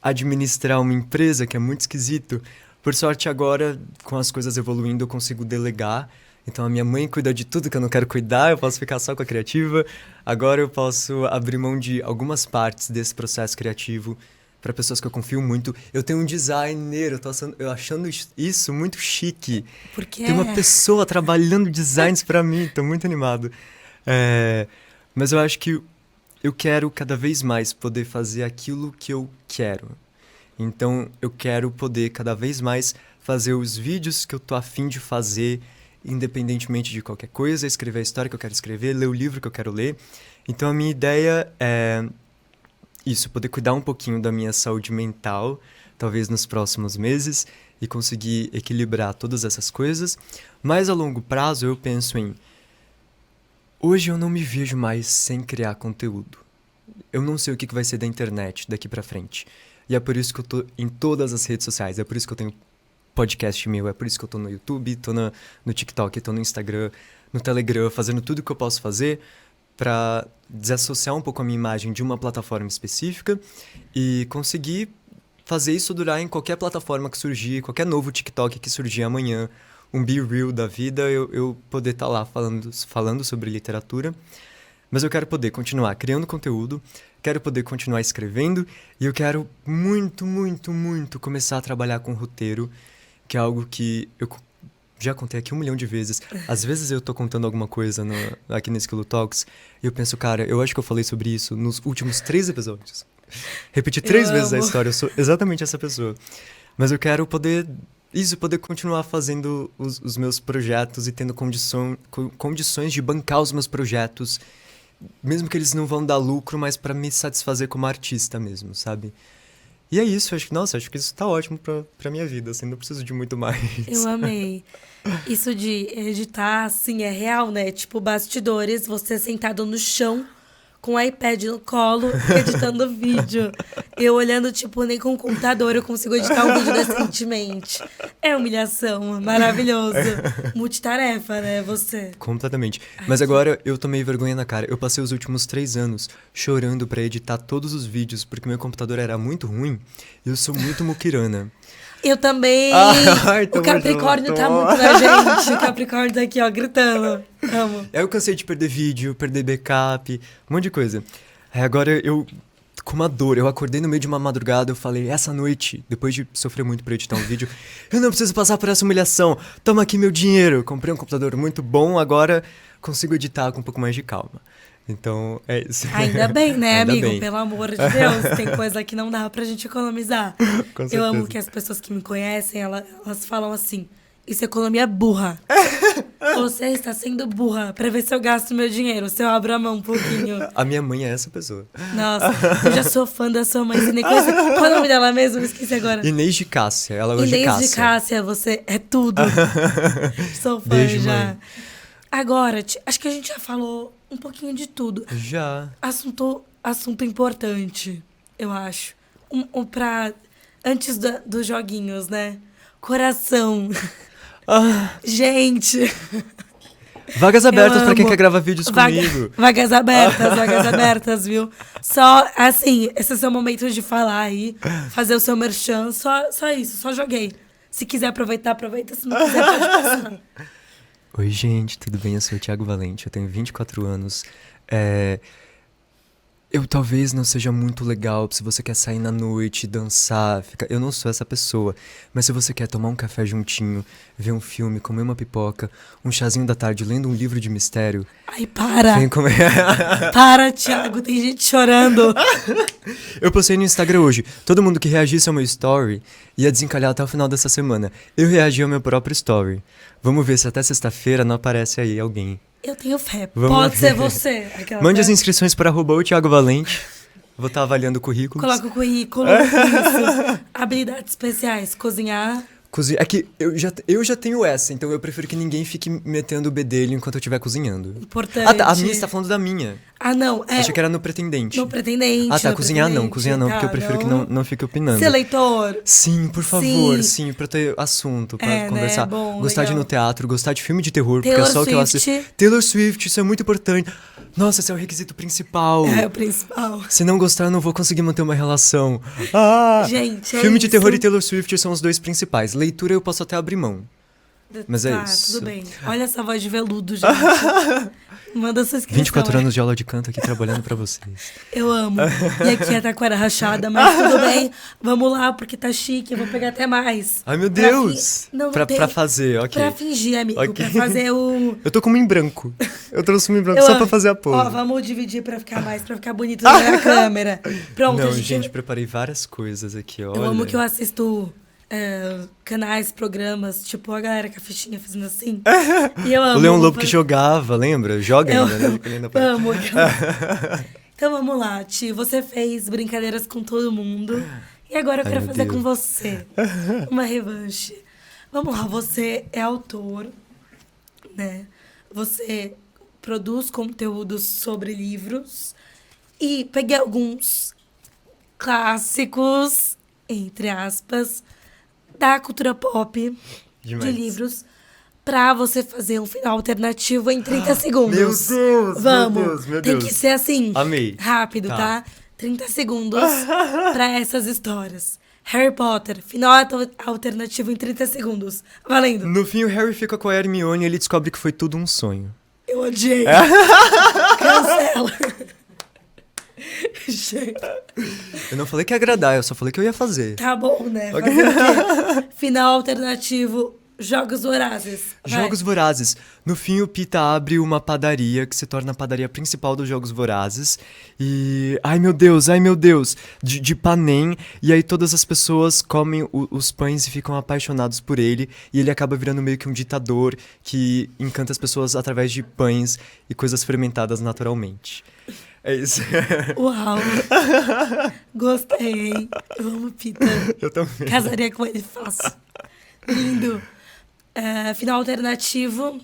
administrar uma empresa, que é muito esquisito. Por sorte, agora, com as coisas evoluindo, eu consigo delegar. Então, a minha mãe cuida de tudo que eu não quero cuidar, eu posso ficar só com a criativa. Agora, eu posso abrir mão de algumas partes desse processo criativo para pessoas que eu confio muito. Eu tenho um designer, eu achando isso muito chique. Porque tem uma pessoa trabalhando designs para mim, tô muito animado. Mas eu acho que eu quero cada vez mais poder fazer aquilo que eu quero. Então, eu quero poder cada vez mais fazer os vídeos que eu tô a fim de fazer, independentemente de qualquer coisa, escrever a história que eu quero escrever, ler o livro que eu quero ler. Então, a minha ideia é isso, poder cuidar um pouquinho da minha saúde mental, talvez nos próximos meses, e conseguir equilibrar todas essas coisas. Mas a longo prazo eu penso em... Hoje eu não me vejo mais sem criar conteúdo. Eu não sei o que vai ser da internet daqui pra frente. E é por isso que eu tô em todas as redes sociais, é por isso que eu tenho podcast meu, é por isso que eu tô no YouTube, tô no TikTok, tô no Instagram, no Telegram, fazendo tudo que eu posso fazer para desassociar um pouco a minha imagem de uma plataforma específica e conseguir fazer isso durar em qualquer plataforma que surgir, qualquer novo TikTok que surgir amanhã, um Be Real da vida, eu poder estar lá falando sobre literatura. Mas eu quero poder continuar criando conteúdo, quero poder continuar escrevendo e eu quero muito, muito, muito começar a trabalhar com roteiro, que é algo que eu já contei aqui 1 milhão de vezes. Às vezes eu tô contando alguma coisa aqui no Esquilo Talks e eu penso, cara, eu acho que eu falei sobre isso nos últimos 3 episódios. Repeti 3 vezes a história, eu sou exatamente essa pessoa. Mas eu quero poder continuar fazendo os meus projetos e tendo condições de bancar os meus projetos, mesmo que eles não vão dar lucro, mas para me satisfazer como artista mesmo, sabe? E é isso, acho que isso tá ótimo pra minha vida, assim, não preciso de muito mais. Eu amei. Isso de editar, assim, é real, né? Tipo, bastidores, você sentado no chão, com o iPad no colo, editando vídeo. Eu olhando, tipo, nem com o computador eu consigo editar um vídeo decentemente. É humilhação, maravilhoso. Multitarefa, né, você? Completamente. Mas agora eu tomei vergonha na cara. Eu passei os últimos 3 anos chorando pra editar todos os vídeos, porque meu computador era muito ruim e eu sou muito muquirana. Eu também. O Capricórnio tá muito na gente. O Capricórnio tá aqui, ó, gritando. Amo. Eu cansei de perder vídeo, perder backup, um monte de coisa. Agora eu, com uma dor, eu acordei no meio de uma madrugada, eu falei, essa noite, depois de sofrer muito pra editar um vídeo, eu não preciso passar por essa humilhação. Toma aqui meu dinheiro. Comprei um computador muito bom, agora consigo editar com um pouco mais de calma. Então, é isso. Ainda bem, né, Ainda amigo? bem. Pelo amor de Deus. Tem coisa que não dá pra gente economizar. Com Eu amo certeza. que as pessoas que me conhecem, elas falam assim, isso é economia burra. Você está sendo burra pra ver se eu gasto meu dinheiro, se eu abro a mão um pouquinho. A minha mãe é essa pessoa. Nossa, eu já sou fã da sua mãe. Qual é o nome dela mesmo? Eu esqueci agora. Inês de Cássia, ela gosta de Inês Cássia. de Cássia, você é tudo. Sou fã Beijo, já. mãe. Agora, acho que a gente já falou um pouquinho de tudo. Já. Assunto importante, eu acho. Antes dos joguinhos, né? Coração. Gente. Vagas abertas pra quem amo. quer gravar vídeos comigo. Vagas abertas, viu? Só, assim, esse é o seu momento de falar aí, fazer o seu merchan, só isso, só joguei. Se quiser aproveitar, aproveita, se não quiser, pode passar. Oi, gente, tudo bem? Eu sou o Thiago Valente, eu tenho 24 anos. Eu talvez não seja muito legal se você quer sair na noite, dançar, eu não sou essa pessoa. Mas se você quer tomar um café juntinho, ver um filme, comer uma pipoca, um chazinho da tarde, lendo um livro de mistério... Ai, para! Vem comer... Para, Thiago, tem gente chorando. Eu postei no Instagram hoje, todo mundo que reagisse ao meu story ia desencalhar até o final dessa semana. Eu reagi ao meu próprio story. Vamos ver se até sexta-feira não aparece aí alguém. Eu tenho fé. Vamos Pode lá. ser você. Mande as fé. inscrições para @o Thiago Valente. Vou estar avaliando currículos. Coloca o currículo, isso. Habilidades especiais, cozinhar. É que eu já tenho essa, então eu prefiro que ninguém fique metendo o bedelho enquanto eu estiver cozinhando. Importante. Ah, tá, a minha está falando da minha. Ah, não. Achei que era no pretendente. No pretendente. Ah, tá, no cozinhar não, pretendente. porque eu prefiro que não fique opinando. Ser leitor. Sim, por favor, sim, pra ter assunto, pra conversar. Né? Bom, gostar de ir legal. no teatro, gostar de filme de terror, porque Taylor é só o que eu Swift. assisto. Taylor Swift, isso é muito importante. Nossa, esse é o requisito principal. É o principal. Se não gostar, eu não vou conseguir manter uma relação. Ah! Gente, é Filme de isso. terror e Taylor Swift são os dois principais. Leitura eu posso até abrir mão. Mas é isso. Tudo bem. Olha essa voz de veludo, gente. Manda sua inscrição. 24 anos de aula de canto aqui trabalhando pra vocês. Eu amo. E aqui é taquara rachada, mas tudo bem. Vamos lá, porque tá chique. Eu vou pegar até mais. Ai, meu Deus! Não Pra tem. fazer, ok. Pra fingir, amigo. Ok. Pra fazer o... Eu tô com uma em branco. Eu trouxe uma em branco Eu só amo. pra fazer a pose. Ó, vamos dividir pra ficar bonito na câmera. Pronto, Não, a gente, preparei várias coisas aqui, olha. Eu amo que eu assisto canais, programas, tipo a galera com a fichinha fazendo assim. E eu amo. O Leão Lobo que jogava, lembra? Joga Eu ainda, né? Ele ainda pode. amo. Então vamos lá, Ti. Você fez brincadeiras com todo mundo. E agora eu Ai, quero meu fazer Deus. com você uma revanche. Vamos lá, você é autor, né? Você produz conteúdos sobre livros. E peguei alguns clássicos, entre aspas, da cultura pop, Demais. de livros, pra você fazer um final alternativo em 30 segundos. Meu Deus, Vamos. meu Deus, meu Tem Deus. que ser assim. Amei. Rápido, Tá. tá? 30 segundos pra essas histórias. Harry Potter, final alternativo em 30 segundos. Valendo. No fim, o Harry fica com a Hermione e ele descobre que foi tudo um sonho. Eu odiei. Cancela. Gente, Eu não falei que ia agradar, eu só falei que eu ia fazer. tá bom, né? Fazer o quê? Final alternativo, Jogos Vorazes. Vai. Jogos Vorazes. No fim, o Pita abre uma padaria que se torna a padaria principal dos Jogos Vorazes. E... Ai, meu Deus! De Panem. E aí todas as pessoas comem os pães e ficam apaixonados por ele. E ele acaba virando meio que um ditador que encanta as pessoas através de pães e coisas fermentadas naturalmente. É isso. Uau. Gostei, hein? Eu amo Pita. Eu também. Casaria com ele fácil. Lindo. Final alternativo,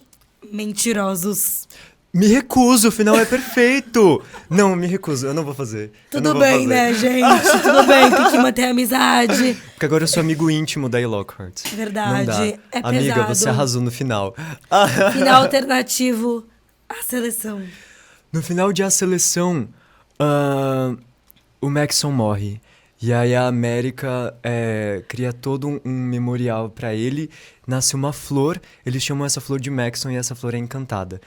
Mentirosos. Me recuso, o final é perfeito! Não, me recuso, eu não vou fazer. Eu não Tudo vou bem, fazer. né, gente? Tudo bem, tem que manter a amizade. Porque agora eu sou amigo íntimo da Lockhart. Verdade, Não dá. é Amiga, pesado. você arrasou no final. Final alternativo, A Seleção. No final de A Seleção, o Maxon morre. E aí a América cria todo um memorial pra ele. Nasce uma flor, eles chamam essa flor de Maxon e essa flor é encantada.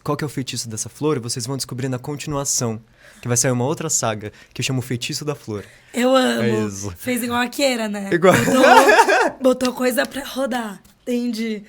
Qual que é o feitiço dessa flor? Vocês vão descobrir na continuação. Que vai sair uma outra saga, que eu chamo o Feitiço da Flor. Eu amo. É isso. Fez igual a Keira, né? Igual. Botou coisa pra rodar. Entendi.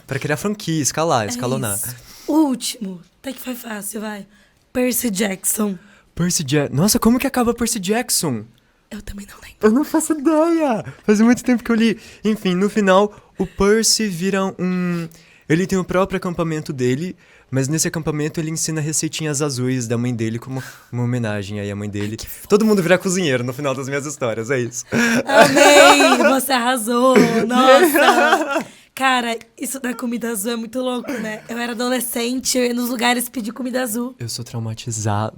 Pra criar franquia, escalonar. É isso. O último. Até que foi fácil, vai. Percy Jackson. Percy Jackson. Nossa, como que acaba Percy Jackson? Eu também não lembro. Eu não faço ideia. Faz muito tempo que eu li. Enfim, no final, o Percy vira um... Ele tem o próprio acampamento dele, mas nesse acampamento ele ensina receitinhas azuis da mãe dele como uma homenagem aí à mãe dele. Todo mundo vira cozinheiro no final das minhas histórias, é isso. Amei! Você arrasou! Nossa! Cara, isso da comida azul é muito louco, né? Eu era adolescente, eu ia nos lugares pedir comida azul. Eu sou traumatizado.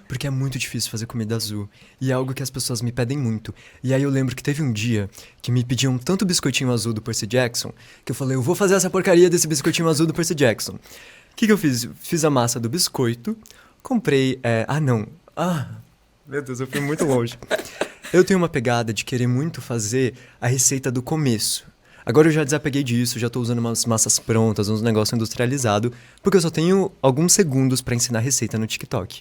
Porque é muito difícil fazer comida azul. E é algo que as pessoas me pedem muito. E aí eu lembro que teve um dia que me pediam tanto biscoitinho azul do Percy Jackson, que eu falei, eu vou fazer essa porcaria desse biscoitinho azul do Percy Jackson. O que eu fiz? Fiz a massa do biscoito, comprei... meu Deus, eu fui muito longe. Eu tenho uma pegada de querer muito fazer a receita do começo. Agora eu já desapeguei disso, já tô usando umas massas prontas, uns negócios industrializados, porque eu só tenho alguns segundos pra ensinar receita no TikTok.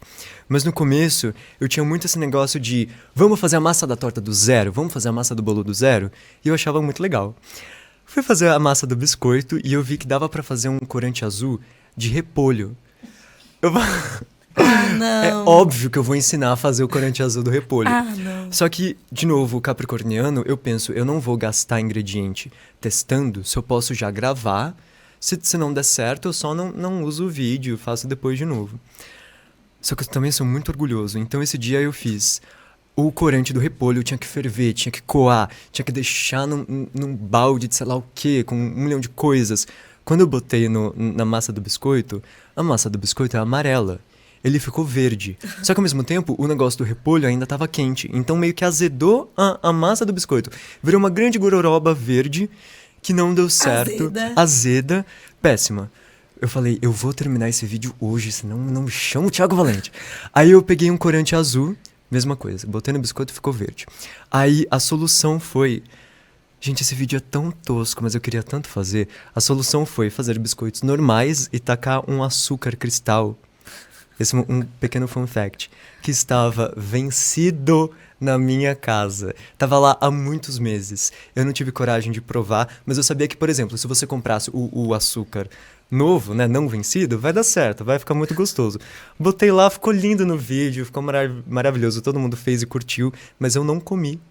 Mas no começo, eu tinha muito esse negócio de vamos fazer a massa da torta do zero, vamos fazer a massa do bolo do zero, e eu achava muito legal. Fui fazer a massa do biscoito e eu vi que dava pra fazer um corante azul de repolho. Não. É óbvio que eu vou ensinar a fazer o corante azul do repolho. Não. Só que, de novo, o capricorniano, eu penso, eu não vou gastar ingrediente testando se eu posso já gravar. Se não der certo, eu só não uso o vídeo, faço depois de novo. Só que eu também sou muito orgulhoso. Então, esse dia eu fiz o corante do repolho, tinha que ferver, tinha que coar, tinha que deixar num balde de sei lá o quê, com 1 milhão de coisas. Quando eu botei na massa do biscoito, a massa do biscoito é amarela. Ele ficou verde. Só que ao mesmo tempo, o negócio do repolho ainda estava quente. Então meio que azedou a massa do biscoito. Virou uma grande gororoba verde que não deu certo. Azeda. Péssima. Eu falei, eu vou terminar esse vídeo hoje, senão não me chamo o Thiago Valente. Aí eu peguei um corante azul, mesma coisa. Botei no biscoito e ficou verde. Aí a solução foi... Gente, esse vídeo é tão tosco, mas eu queria tanto fazer. A solução foi fazer biscoitos normais e tacar um açúcar cristal. Esse é um pequeno fun fact, que estava vencido na minha casa. Tava lá há muitos meses. Eu não tive coragem de provar, mas eu sabia que, por exemplo, se você comprasse o açúcar novo, né, não vencido, vai dar certo, vai ficar muito gostoso. Botei lá, ficou lindo no vídeo, ficou maravilhoso, todo mundo fez e curtiu, mas eu não comi.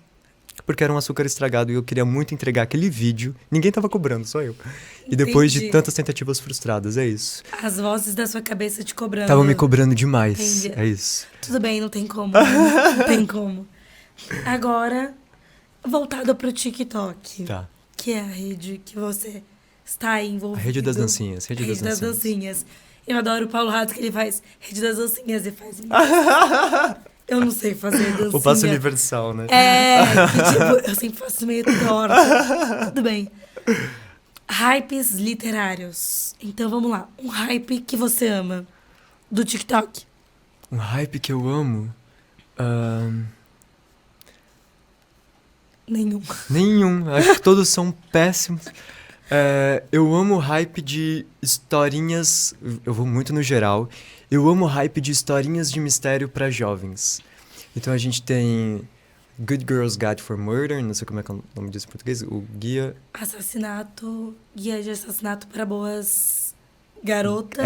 Porque era um açúcar estragado e eu queria muito entregar aquele vídeo. Ninguém tava cobrando, só eu. E depois de tantas tentativas frustradas, é isso. As vozes da sua cabeça te cobrando. Estavam me cobrando demais, Entendi. É isso. Tudo bem, não tem como. Não tem como. Agora, voltado pro TikTok. Tá. Que é a rede que você está envolvido. A rede das dancinhas. Rede das dancinhas. Eu adoro o Paulo Rato, que ele faz rede das dancinhas e faz... Eu não sei fazer dancinha. O passo universal, né? Que tipo, eu sempre faço meio torta. Tudo bem. Hypes literários. Então vamos lá. Um hype que você ama do TikTok. Um hype que eu amo? Nenhum. Acho que todos são péssimos. Eu amo o hype de historinhas. Eu vou muito no geral. Eu amo o hype de historinhas de mistério para jovens. Então a gente tem Good Girls Guide for Murder, não sei como é que é o nome disso em português, o guia... Guia de assassinato para boas garotas.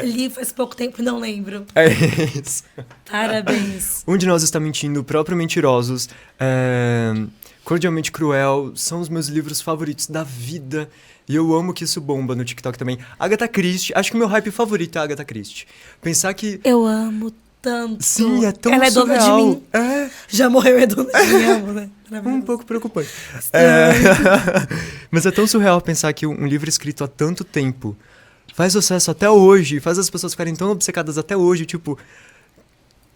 Li faz pouco tempo, não lembro. É isso. Parabéns. Um de Nós Está Mentindo, O Próprio Mentirosos, Cordialmente Cruel, são os meus livros favoritos da vida. E eu amo que isso bomba no TikTok também. Agatha Christie, acho que o meu hype favorito é a Agatha Christie. Pensar que... Eu amo tanto. Sim, é tão Ela surreal. É dona de mim. Já morreu, é dona de mim, amo, né? Um pouco preocupante. Mas é tão surreal pensar que um livro escrito há tanto tempo faz sucesso até hoje, faz as pessoas ficarem tão obcecadas até hoje, tipo...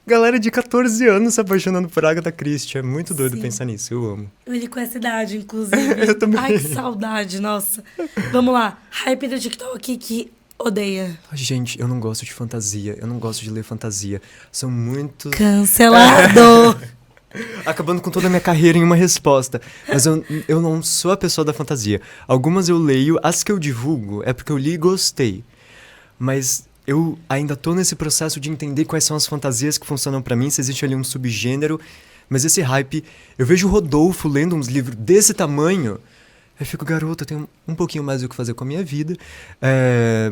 Galera de 14 anos se apaixonando por Agatha Christie. É muito doido pensar nisso, eu amo. Eu li com essa idade, inclusive. Eu também. Ai, que saudade, nossa. Vamos lá. Hype do TikTok que odeia. Gente, eu não gosto de fantasia. Eu não gosto de ler fantasia. São muito... Cancelado! Acabando com toda a minha carreira em uma resposta. Mas eu não sou a pessoa da fantasia. Algumas eu leio, as que eu divulgo é porque eu li e gostei. Mas... eu ainda tô nesse processo de entender quais são as fantasias que funcionam pra mim, se existe ali um subgênero. Mas esse hype... eu vejo o Rodolfo lendo uns livros desse tamanho. Eu fico, garoto, eu tenho um pouquinho mais o que fazer com a minha vida.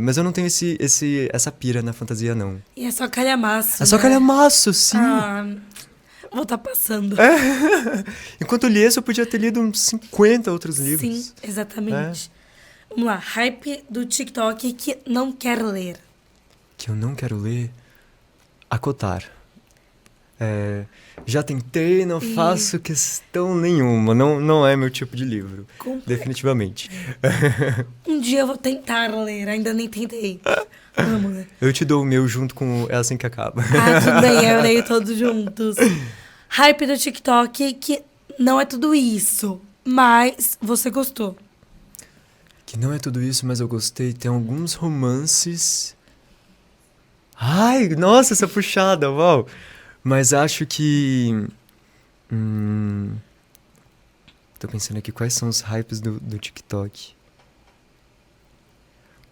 Mas eu não tenho essa pira na fantasia, não. E é só calhamaço, É só calhamaço, sim. Vou estar passando. Enquanto eu li esse, eu podia ter lido uns 50 outros livros. Sim, exatamente. Vamos lá. Hype do TikTok que não quer ler. Que eu não quero ler, acotar. Já tentei, não faço questão nenhuma. Não é meu tipo de livro. Definitivamente. Um dia eu vou tentar ler, ainda nem tentei. Vamos, né? Eu te dou o meu junto com É Assim Que Acaba. Ah, tudo bem, eu leio todos juntos. Hype do TikTok que não é tudo isso, mas você gostou. Que não é tudo isso, mas eu gostei. Tem alguns romances. Ai, nossa, essa puxada, uau! Mas acho que. Tô pensando aqui quais são os hypes do TikTok.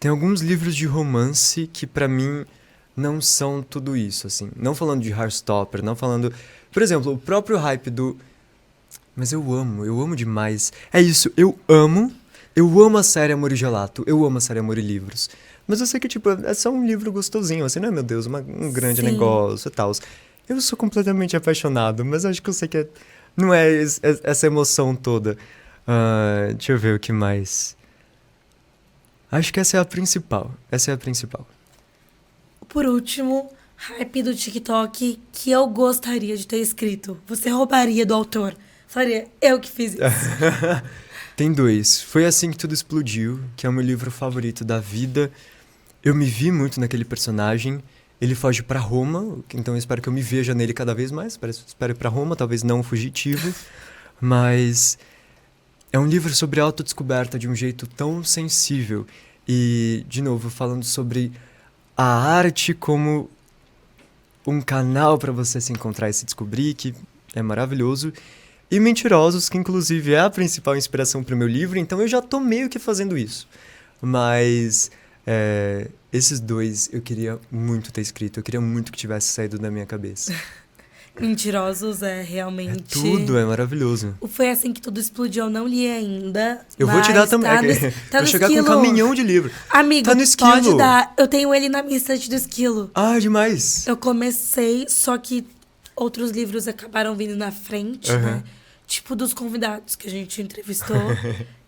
Tem alguns livros de romance que pra mim não são tudo isso, assim. Não falando de Heartstopper, não falando. Por exemplo, o próprio hype do. Mas eu amo demais. É isso, eu amo a série Amor e Gelato, eu amo a série Amor e Livros. Mas eu sei que, tipo, é só um livro gostosinho, assim, não é, meu Deus, um grande Sim. negócio e tal. Eu sou completamente apaixonado, mas acho que eu sei que não é essa emoção toda. Deixa eu ver o que mais. Acho que essa é a principal. Por último, hype do TikTok que eu gostaria de ter escrito. Você roubaria do autor. Falaria, eu que fiz isso. Tem dois. Foi Assim que Tudo Explodiu, que é o meu livro favorito da vida. Eu me vi muito naquele personagem. Ele foge pra Roma, então eu espero que eu me veja nele cada vez mais. Espero ir pra Roma, talvez não um fugitivo. Mas é um livro sobre autodescoberta de um jeito tão sensível. E, de novo, falando sobre a arte como um canal para você se encontrar e se descobrir, que é maravilhoso. E Mentirosos, que inclusive é a principal inspiração para o meu livro, então eu já tô meio que fazendo isso. Mas esses dois eu queria muito ter escrito, eu queria muito que tivesse saído da minha cabeça. Mentirosos é realmente... Tudo, é maravilhoso. Foi Assim que Tudo Explodiu, eu não li ainda. Eu vou te dar também. Tá Vou no chegar Esquilo. com um caminhão de livro. Amigo, Tá no Esquilo. pode dar. Eu tenho ele na minha estante do Esquilo. Ah, demais. Eu comecei, só que outros livros acabaram vindo na frente, né? Tipo dos convidados que a gente entrevistou,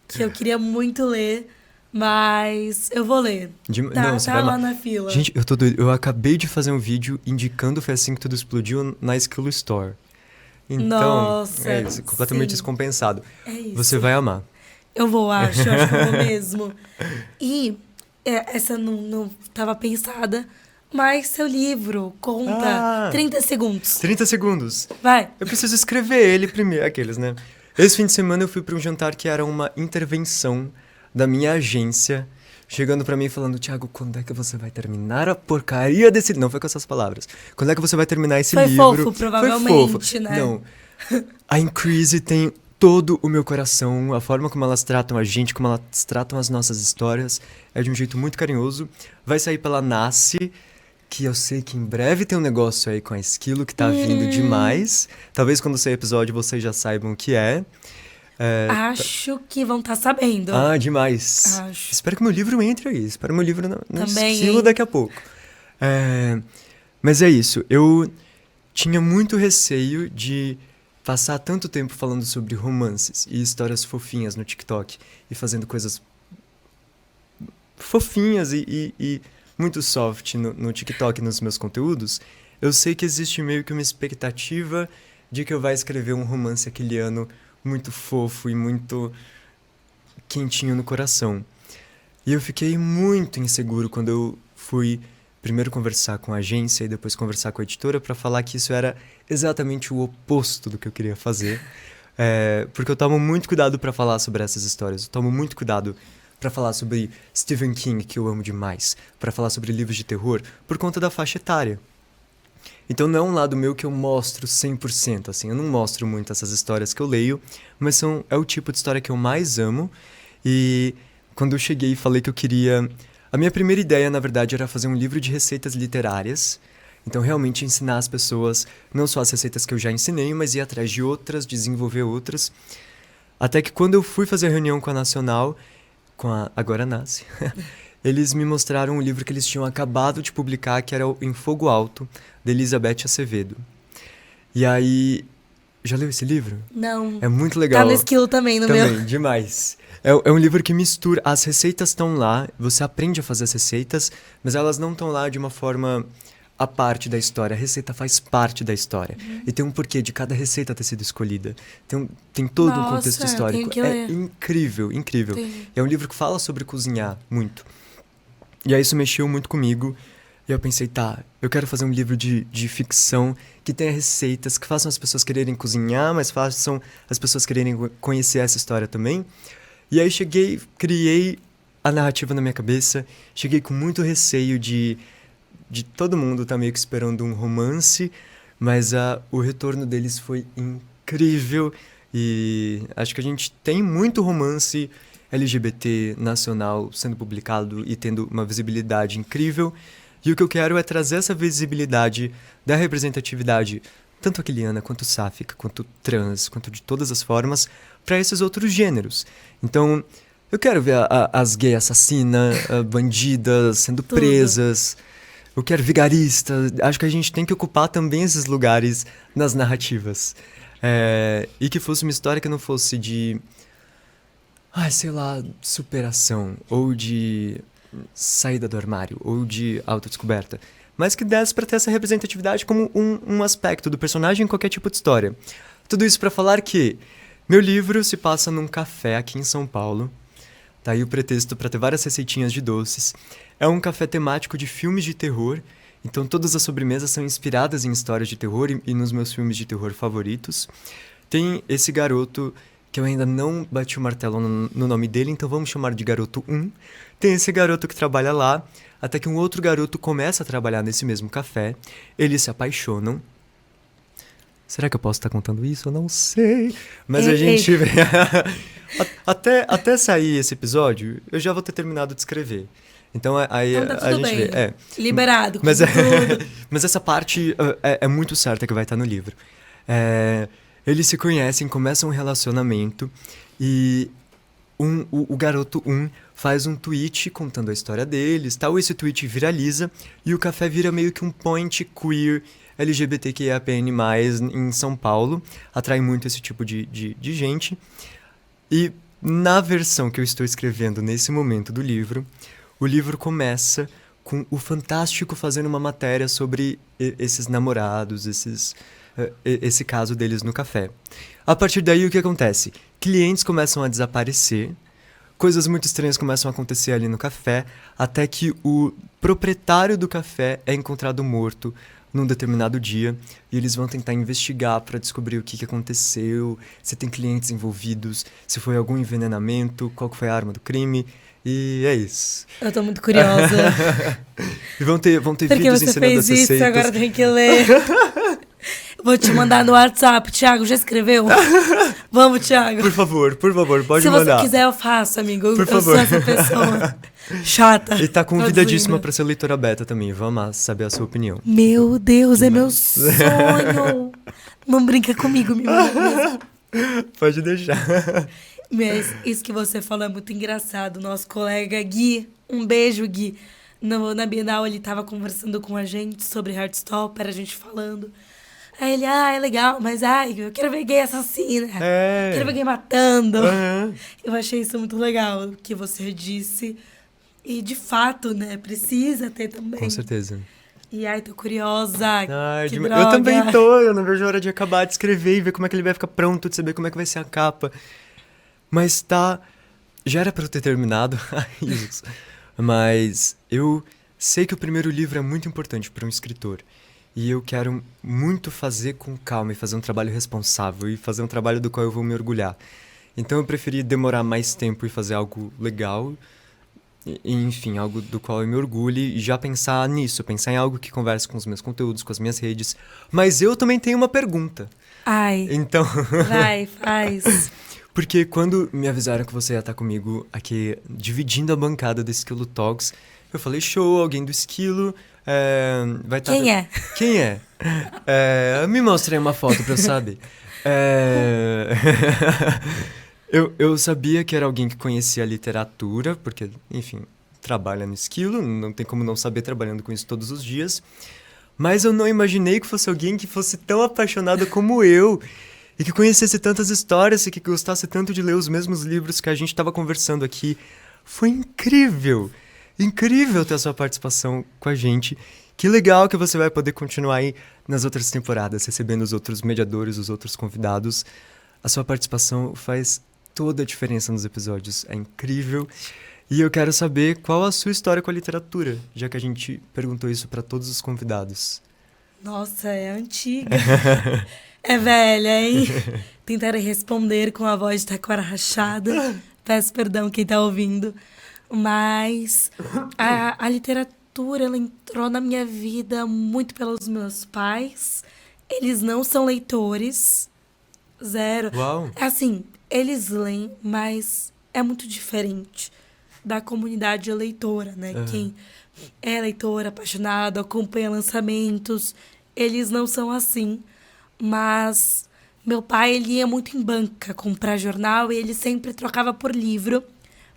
que eu queria muito ler, mas eu vou ler. Não, você tá vai lá na fila. Gente, eu tô doido. Eu acabei de fazer um vídeo indicando Foi Assim que Tudo Explodiu na Esquilo Store. Então, Nossa, é isso, completamente sim. descompensado. É isso. Você vai amar. Eu acho que eu vou mesmo. E essa não tava pensada, mas seu livro conta 30 segundos. 30 segundos. Vai. Eu preciso escrever ele primeiro. Aqueles, né? Esse fim de semana eu fui para um jantar que era uma intervenção da minha agência, chegando pra mim e falando, Thiago, quando é que você vai terminar a porcaria desse... Não foi com essas palavras. Quando é que você vai terminar esse livro? Foi fofo, provavelmente, Foi fofo. né? Não. A Increase tem todo o meu coração. A forma como elas tratam a gente, como elas tratam as nossas histórias, é de um jeito muito carinhoso. Vai sair pela Nasce, que eu sei que em breve tem um negócio aí com a Esquilo que tá vindo demais. Talvez quando sair o episódio vocês já saibam o que é. Acho que vão estar sabendo. Ah, demais. Acho. Espero que meu livro entre aí. Espero meu livro no Também, Esquilo hein? daqui a pouco. Mas é isso. Eu tinha muito receio de passar tanto tempo falando sobre romances e histórias fofinhas no TikTok e fazendo coisas fofinhas e muito soft no TikTok, nos meus conteúdos. Eu sei que existe meio que uma expectativa de que eu vá escrever um romance aquele ano muito fofo e muito quentinho no coração. E eu fiquei muito inseguro quando eu fui primeiro conversar com a agência e depois conversar com a editora para falar que isso era exatamente o oposto do que eu queria fazer. Porque eu tomo muito cuidado para falar sobre essas histórias. Eu tomo muito cuidado para falar sobre Stephen King, que eu amo demais, para falar sobre livros de terror, por conta da faixa etária. Então não é um lado meu que eu mostro 100%, assim, eu não mostro muito essas histórias que eu leio, mas é o tipo de história que eu mais amo. E quando eu cheguei e falei que eu queria... A minha primeira ideia, na verdade, era fazer um livro de receitas literárias. Então, realmente ensinar as pessoas, não só as receitas que eu já ensinei, mas ir atrás de outras, desenvolver outras. Até que quando eu fui fazer a reunião com a Nacional, com a Agora Nasce, eles me mostraram um livro que eles tinham acabado de publicar, que era o Em Fogo Alto, de Elizabeth Acevedo. E aí... Já leu esse livro? Não. É muito legal. Tá no Esquilo também, no meu. Também, demais. É um livro que mistura... As receitas estão lá, você aprende a fazer as receitas, mas elas não estão lá de uma forma a parte da história. A receita faz parte da história. E tem um porquê de cada receita ter sido escolhida. Tem todo um contexto Nossa, histórico. tenho que É ler. incrível, incrível. Tem. É um livro que fala sobre cozinhar muito. E aí isso mexeu muito comigo. E eu pensei, tá, eu quero fazer um livro de ficção que tenha receitas, que façam as pessoas quererem cozinhar, mas façam as pessoas quererem conhecer essa história também. E aí criei a narrativa na minha cabeça, cheguei com muito receio de todo mundo tá meio que esperando um romance, mas o retorno deles foi incrível e acho que a gente tem muito romance LGBT nacional sendo publicado e tendo uma visibilidade incrível. E o que eu quero é trazer essa visibilidade da representatividade, tanto aquiliana, quanto sáfica, quanto trans, quanto de todas as formas, para esses outros gêneros. Então, eu quero ver as gays assassinas, bandidas sendo Tudo. presas. Eu quero vigarista. Acho que a gente tem que ocupar também esses lugares nas narrativas. E que fosse uma história que não fosse de... sei lá, superação. Ou de saída do armário. Ou de autodescoberta. Mas que desse pra ter essa representatividade como um aspecto do personagem em qualquer tipo de história. Tudo isso pra falar que meu livro se passa num café aqui em São Paulo. Tá aí o pretexto pra ter várias receitinhas de doces. É um café temático de filmes de terror, então todas as sobremesas são inspiradas em histórias de terror e nos meus filmes de terror favoritos. Tem esse garoto, que eu ainda não bati o martelo no nome dele, então vamos chamar de Garoto 1. Tem esse garoto que trabalha lá, até que um outro garoto começa a trabalhar nesse mesmo café, eles se apaixonam. Será que eu posso estar contando isso? Eu não sei. Mas a gente... até sair esse episódio, eu já vou ter terminado de escrever. Então aí Então tá a tudo gente bem. vê. Liberado, Mas, com tudo. mas essa parte é muito certa que vai estar no livro. Eles se conhecem, começam um relacionamento e o garoto 1 faz um tweet contando a história deles, tal. Esse tweet viraliza e o café vira meio que um point queer LGBTQIAPN+, em São Paulo. Atrai muito esse tipo de gente. E na versão que eu estou escrevendo nesse momento do livro, o livro começa com o Fantástico fazendo uma matéria sobre esses namorados, esse caso deles no café. A partir daí, o que acontece? Clientes começam a desaparecer, coisas muito estranhas começam a acontecer ali no café, até que o proprietário do café é encontrado morto num determinado dia, e eles vão tentar investigar para descobrir o que aconteceu, se tem clientes envolvidos, se foi algum envenenamento, qual que foi a arma do crime, e é isso. Eu tô muito curiosa. E vão ter Porque vídeos você ensinando fez as isso, receitas. agora tem que ler. Vou te mandar no WhatsApp. Thiago, já escreveu? Vamos, Thiago. Por favor, pode Se mandar. você quiser, eu faço, amigo. Por eu favor. sou essa pessoa chata. E tá convidadíssima Traduzindo. para ser leitora beta também. Vamos saber a sua opinião. Meu Deus, é meu sonho. Não brinca comigo, meu amor. Pode deixar. Mas isso que você falou é muito engraçado. Nosso colega Gui, um beijo, Gui. Na Bienal, ele tava conversando com a gente sobre Heartstopper, a gente falando. Aí ele, é legal, mas eu quero ver gay assassina. Quero ver gay matando. Uhum. Eu achei isso muito legal, o que você disse. E, de fato, né, precisa ter também. Com certeza. E, tô curiosa. Que Eu droga. também tô. Eu não vejo a hora de acabar de escrever e ver como é que ele vai ficar pronto, de saber como é que vai ser a capa. Mas já era pra eu ter terminado. Isso. Mas eu sei que o primeiro livro é muito importante para um escritor. E eu quero muito fazer com calma e fazer um trabalho responsável e fazer um trabalho do qual eu vou me orgulhar. Então eu preferi demorar mais tempo e fazer algo legal, enfim, algo do qual eu me orgulhe e já pensar nisso, pensar em algo que converse com os meus conteúdos, com as minhas redes. Mas eu também tenho uma pergunta. Então... Vai, faz. Porque quando me avisaram que você ia estar comigo aqui, dividindo a bancada do Esquilo Talks, eu falei, show, alguém do Esquilo... vai estar... Quem é? Me mostrei uma foto pra eu saber. Eu sabia que era alguém que conhecia a literatura, porque, enfim, trabalha no Esquilo, não tem como não saber trabalhando com isso todos os dias. Mas eu não imaginei que fosse alguém que fosse tão apaixonado como eu. e que conhecesse tantas histórias e que gostasse tanto de ler os mesmos livros que a gente estava conversando aqui. Foi incrível! Incrível ter a sua participação com a gente. Que legal que você vai poder continuar aí nas outras temporadas, recebendo os outros mediadores, os outros convidados. A sua participação faz toda a diferença nos episódios. É incrível. E eu quero saber qual a sua história com a literatura, já que a gente perguntou isso para todos os convidados. Nossa, é antiga. É velha, hein? Tentarei responder com a voz de taquara rachada. Peço perdão quem tá ouvindo. Mas a literatura, ela entrou na minha vida muito pelos meus pais. Eles não são leitores. Zero. Uau! Assim, eles leem, mas é muito diferente da comunidade leitora, né? Quem é leitor, apaixonado, acompanha lançamentos, eles não são assim. Mas meu pai, ele ia muito em banca comprar jornal e ele sempre trocava por livro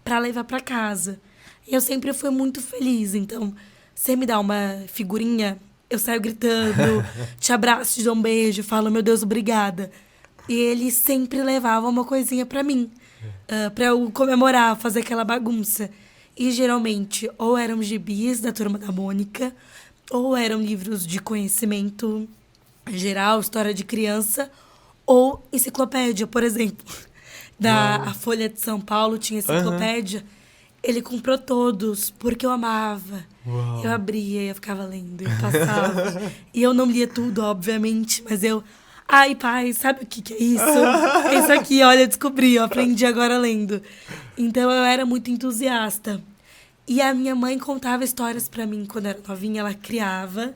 para levar para casa. E eu sempre fui muito feliz. Então, você me dá uma figurinha, eu saio gritando, te abraço, te dou um beijo, falo, meu Deus, obrigada. E ele sempre levava uma coisinha para mim, para eu comemorar, fazer aquela bagunça. E geralmente, ou eram gibis da Turma da Mônica, ou eram livros de conhecimento geral, história de criança, ou enciclopédia, por exemplo. A Folha de São Paulo tinha enciclopédia. Ele comprou todos, porque eu amava. Uau. Eu abria, eu ficava lendo, eu passava. E eu não lia tudo, obviamente, mas eu... Ai, pai, sabe o que é isso? Isso aqui, olha, eu descobri, eu aprendi agora lendo. Então, eu era muito entusiasta. E a minha mãe contava histórias pra mim quando eu era novinha, ela criava.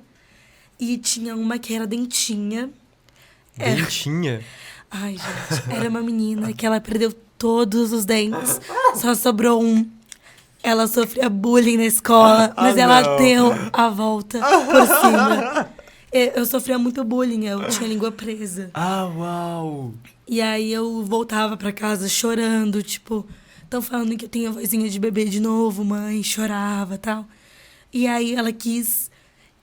E tinha uma que era Dentinha. Dentinha? Ai, gente, era uma menina que ela perdeu todos os dentes, só sobrou um. Ela sofria bullying na escola, mas ela não. deu a volta por cima. Eu sofria muito bullying, eu tinha a língua presa. Ah, uau! E aí eu voltava pra casa chorando, tipo, tão falando que eu tinha vozinha de bebê de novo, mãe, chorava e tal. E aí ela quis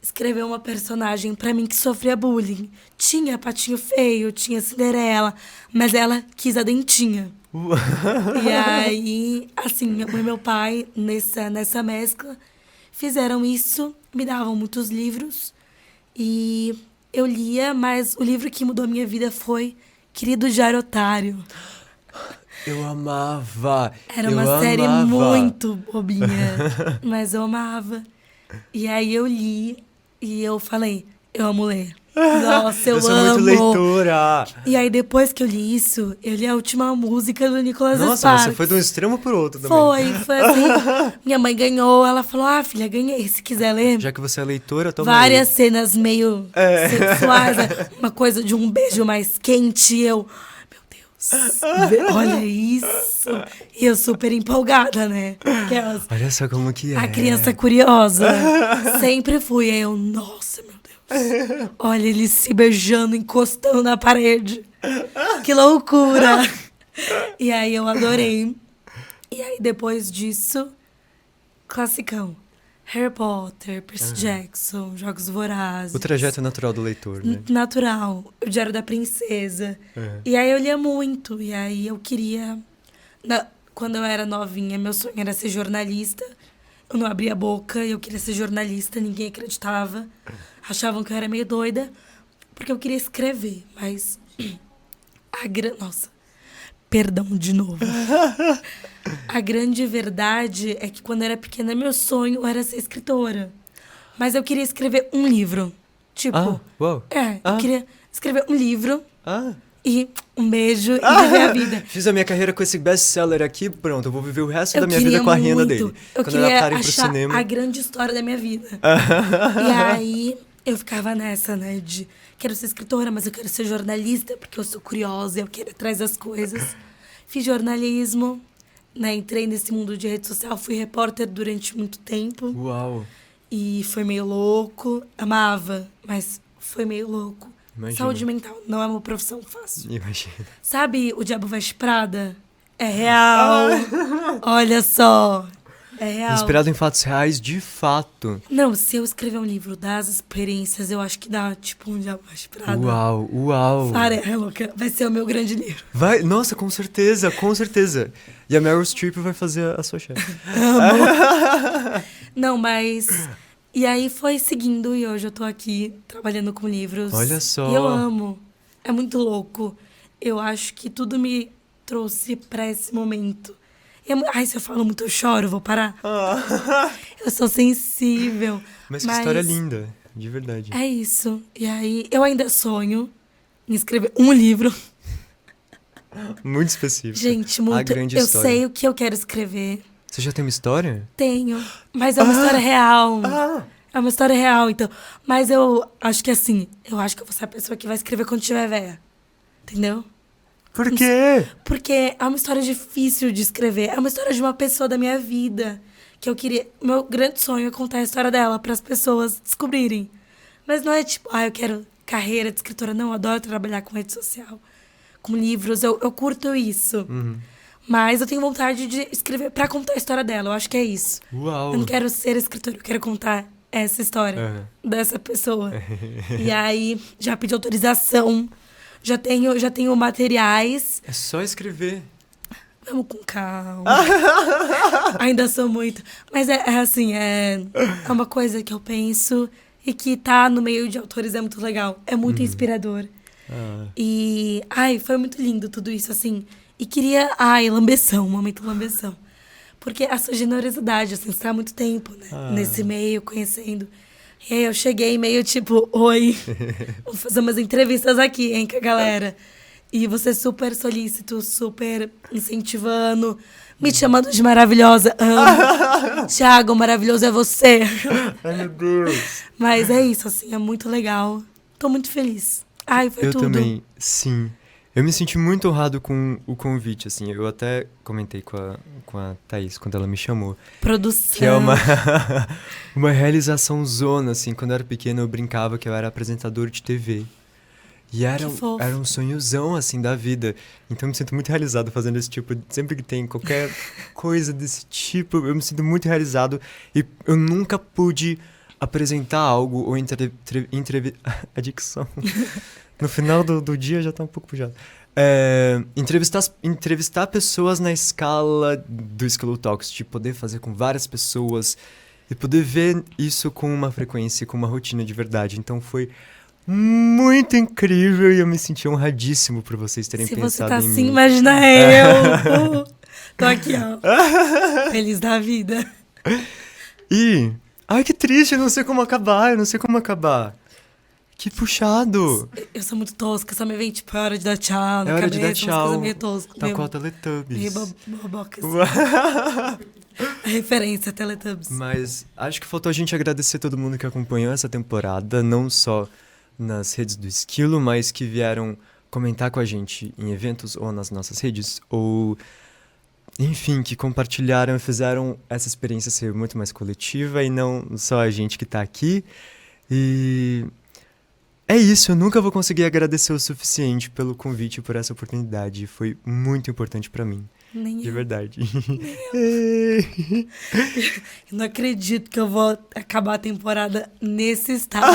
escrever uma personagem pra mim que sofria bullying. Tinha Patinho Feio, tinha Cinderela, mas ela quis a Dentinha. E aí, assim, minha mãe e meu pai, nessa mescla, fizeram isso, me davam muitos livros e eu lia, mas o livro que mudou a minha vida foi Querido Diário Otário. Eu amava! Era uma série muito bobinha, mas eu amava. E aí eu li e eu falei, eu amo ler. Nossa, eu sou amo. muito leitora! E aí, depois que eu li isso, eu li a última música do Nicholas Nossa, Sparks. você foi de um extremo pro outro também. Foi assim. Minha mãe ganhou, ela falou, filha, ganhei, se quiser ler. Já que você é leitora, toma Várias aí. cenas meio sexuais, uma coisa de um beijo mais quente, e eu... Meu Deus, olha isso. E eu super empolgada, né? Aquelas, Olha só como que é. a criança curiosa. Sempre fui. Aí eu, nossa, meu Deus. Olha, eles se beijando, encostando na parede. Que loucura. E aí eu adorei. E aí depois disso, classicão. Harry Potter, Percy Jackson, Jogos Vorazes. O trajeto natural do leitor, né? Natural. O Diário da Princesa. E aí eu lia muito. E aí eu queria... Quando eu era novinha, meu sonho era ser jornalista. Eu não abria a boca, eu queria ser jornalista, ninguém acreditava. Achavam que eu era meio doida, porque eu queria escrever. Mas nossa, perdão de novo. A grande verdade é que quando eu era pequena, meu sonho era ser escritora. Mas eu queria escrever um livro. Tipo, uau. eu queria escrever um livro Ah. e um beijo e viver a vida. Fiz a minha carreira com esse best-seller aqui, pronto, eu vou viver o resto Eu da minha queria vida com a renda muito. dele. Eu Quando queria adaptarem pro achar cinema. a grande história da minha vida. E aí, eu ficava nessa, né, de... Quero ser escritora, mas eu quero ser jornalista, porque eu sou curiosa, eu quero ir atrás das coisas. Fiz jornalismo, né, entrei nesse mundo de rede social, fui repórter durante muito tempo. Uau. E foi meio louco. Amava, mas foi meio louco. Imagina. Saúde mental não é uma profissão fácil. Imagina. Sabe O Diabo Veste Prada? É real. Olha só. É real. Inspirado em fatos reais, de fato. Não, se eu escrever um livro das experiências, eu acho que dá, tipo, um Diabo Veste Prada. Uau. É louca. Vai ser o meu grande livro. Vai, nossa, com certeza. E a Meryl Streep vai fazer a sua chefe. Não, mas... E aí foi seguindo e hoje eu tô aqui trabalhando com livros. Olha só. E eu amo. É muito louco. Eu acho que tudo me trouxe pra esse momento. Ai, se eu falo muito, eu choro, vou parar. Eu sou sensível. Mas que história linda, de verdade. É isso. E aí, eu ainda sonho em escrever um livro. Muito específico. Gente, muito. A grande eu história. sei o que eu quero escrever. Você já tem uma história? Tenho. Mas é uma história real. É uma história real, então. Mas eu acho que assim, eu acho que eu vou ser a pessoa que vai escrever quando tiver velha. Entendeu? Por quê? Porque é uma história difícil de escrever. É uma história de uma pessoa da minha vida. Que eu queria. Meu grande sonho é contar a história dela para as pessoas descobrirem. Mas não é tipo, eu quero carreira de escritora. Não, eu adoro trabalhar com rede social, com livros. Eu curto isso. Mas eu tenho vontade de escrever para contar a história dela. Eu acho que é isso. Uau. Eu não quero ser escritora, eu quero contar essa história dessa pessoa. E aí, já pedi autorização. Já tenho materiais. É só escrever. Vamos com calma. Ainda sou muito. Mas é uma coisa que eu penso e que tá no meio de autores é muito legal. É muito inspirador. E, foi muito lindo tudo isso, assim. E queria, lambeção, um momento lambeção. Porque a sua generosidade, assim, você tá há muito tempo, né? Nesse meio, conhecendo. E aí eu cheguei meio tipo, oi, vou fazer umas entrevistas aqui, hein, com a galera. E você super solícito, super incentivando, me chamando de maravilhosa. Amo. Thiago, maravilhoso é você. Ai, meu Deus. Mas é isso, assim, é muito legal. Tô muito feliz. Foi eu tudo. Eu também, sim. Eu me senti muito honrado com o convite, assim. Eu até comentei com a Thaís quando ela me chamou. Produção. Que é uma realização zona, assim. Quando eu era pequeno, eu brincava que eu era apresentador de TV. E era um sonhozão, assim, da vida. Então eu me sinto muito realizado fazendo esse tipo. Sempre que tem qualquer coisa desse tipo, eu me sinto muito realizado. E eu nunca pude apresentar algo ou a dicção. No final do dia já tá um pouco puxado. Entrevistar pessoas na escala do Skill Talks, de poder fazer com várias pessoas e poder ver isso com uma frequência, com uma rotina de verdade. Então foi muito incrível e eu me senti honradíssimo por vocês terem pensado em mim. Se você tá assim, imagina eu. Tô aqui, ó. Feliz da vida. E... Ai, que triste, eu não sei como acabar. Que puxado! Eu sou muito tosca, só me vem tipo, é hora de dar tchau na hora cabeça, de dar tchau. umas coisas meio toscas. Tá com a Teletubbies. Meio bobocas. A referência, Teletubbies. Mas acho que faltou a gente agradecer todo mundo que acompanhou essa temporada, não só nas redes do Esquilo, mas que vieram comentar com a gente em eventos ou nas nossas redes, ou... Enfim, que compartilharam e fizeram essa experiência ser muito mais coletiva e não só a gente que tá aqui. E... É isso, eu nunca vou conseguir agradecer o suficiente pelo convite e por essa oportunidade. Foi muito importante pra mim. Nem de eu. verdade. Eu não acredito que eu vou acabar a temporada nesse estado.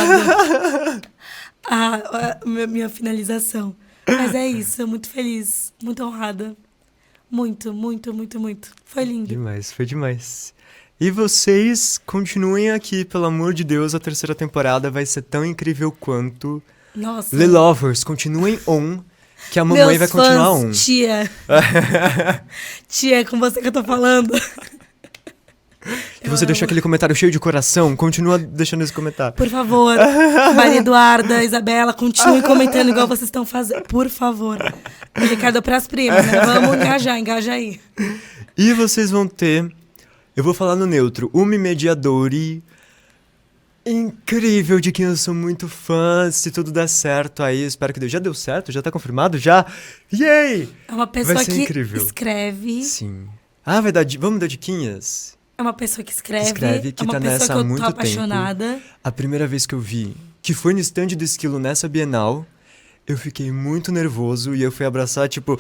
Minha finalização. Mas é isso, eu muito feliz, muito honrada. Muito, muito, muito, muito. Foi lindo. Foi demais. E vocês continuem aqui, pelo amor de Deus, a terceira temporada vai ser tão incrível quanto. Nossa. The Lovers, continuem on, que a mamãe vai continuar on. Tia. Tia, é com você que eu tô falando. E você deixou aquele comentário cheio de coração, continua deixando esse comentário. Por favor, Maria Eduarda, Isabela, continuem comentando igual vocês estão fazendo. Por favor. Ricardo pras primas, né? Vamos engaja aí. E vocês vão ter... Eu vou falar no neutro. Uma mediadora incrível, de quem eu sou muito fã. Se tudo der certo aí, espero que dê. Já deu certo? Já tá confirmado? Já? Yay! É uma pessoa vai ser que incrível. Escreve. Sim. Vamos dar diquinhas? É uma pessoa que escreve. Que é uma tá pessoa nessa que há eu muito tô apaixonada. tempo. A primeira vez que eu vi, que foi no stand do Esquilo nessa Bienal, eu fiquei muito nervoso e eu fui abraçar, tipo,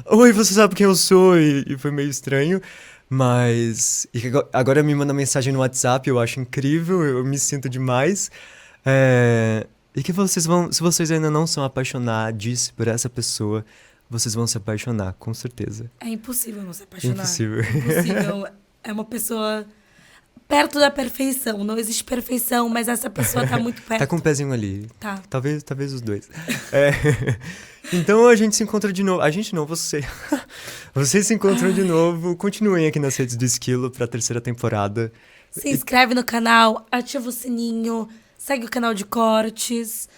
oi, você sabe quem eu sou? E foi meio estranho. Mas agora me manda mensagem no WhatsApp, eu acho incrível, eu me sinto demais. E que vocês vão, se vocês ainda não são apaixonados por essa pessoa, vocês vão se apaixonar, com certeza. É impossível não se apaixonar. Impossível. Impossível. É uma pessoa perto da perfeição. Não existe perfeição, mas essa pessoa tá muito perto. Tá com um pezinho ali. Tá. Talvez os dois. Então a gente se encontra de novo. A gente não, você. Vocês se encontram de novo. Continuem aqui nas redes do Esquilo pra terceira temporada. Se inscreve no canal, ativa o sininho, segue o canal de cortes,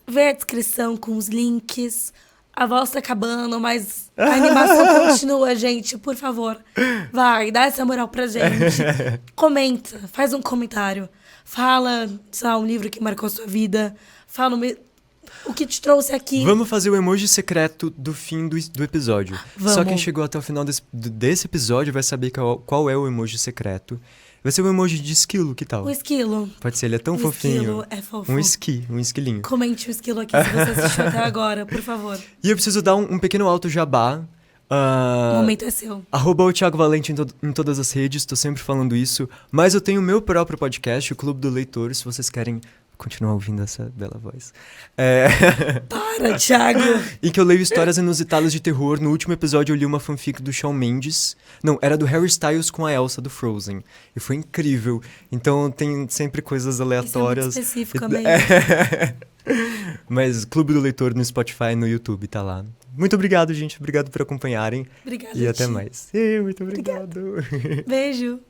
vê a descrição com os links. A voz tá acabando, mas a animação continua, gente. Por favor, vai, dá essa moral pra gente. Comenta, faz um comentário. Fala, sei lá, um livro que marcou a sua vida. Fala o que te trouxe aqui. Vamos fazer o emoji secreto do fim do episódio. Vamos. Só quem chegou até o final desse episódio vai saber qual é o emoji secreto. Vai ser o emoji de esquilo, que tal? O esquilo. Pode ser, ele é tão O fofinho. esquilo é fofo. Um esquilinho. Comente o esquilo aqui se você assistiu até agora, por favor. E eu preciso dar um pequeno alto jabá. O momento é seu. @ Thiago Valente em todas as redes, tô sempre falando isso. Mas eu tenho o meu próprio podcast, o Clube do Leitor, se vocês querem continuar ouvindo essa bela voz. Para, Thiago! Em que eu leio histórias inusitadas de terror. No último episódio eu li uma fanfic do Shawn Mendes. Não, era do Harry Styles com a Elsa do Frozen. E foi incrível. Então tem sempre coisas aleatórias. Isso é muito específico, amei. Mas Clube do Leitor no Spotify e no YouTube tá lá. Muito obrigado, gente. Obrigado por acompanharem. Obrigada, E até Ti. mais. Muito obrigado. Beijo.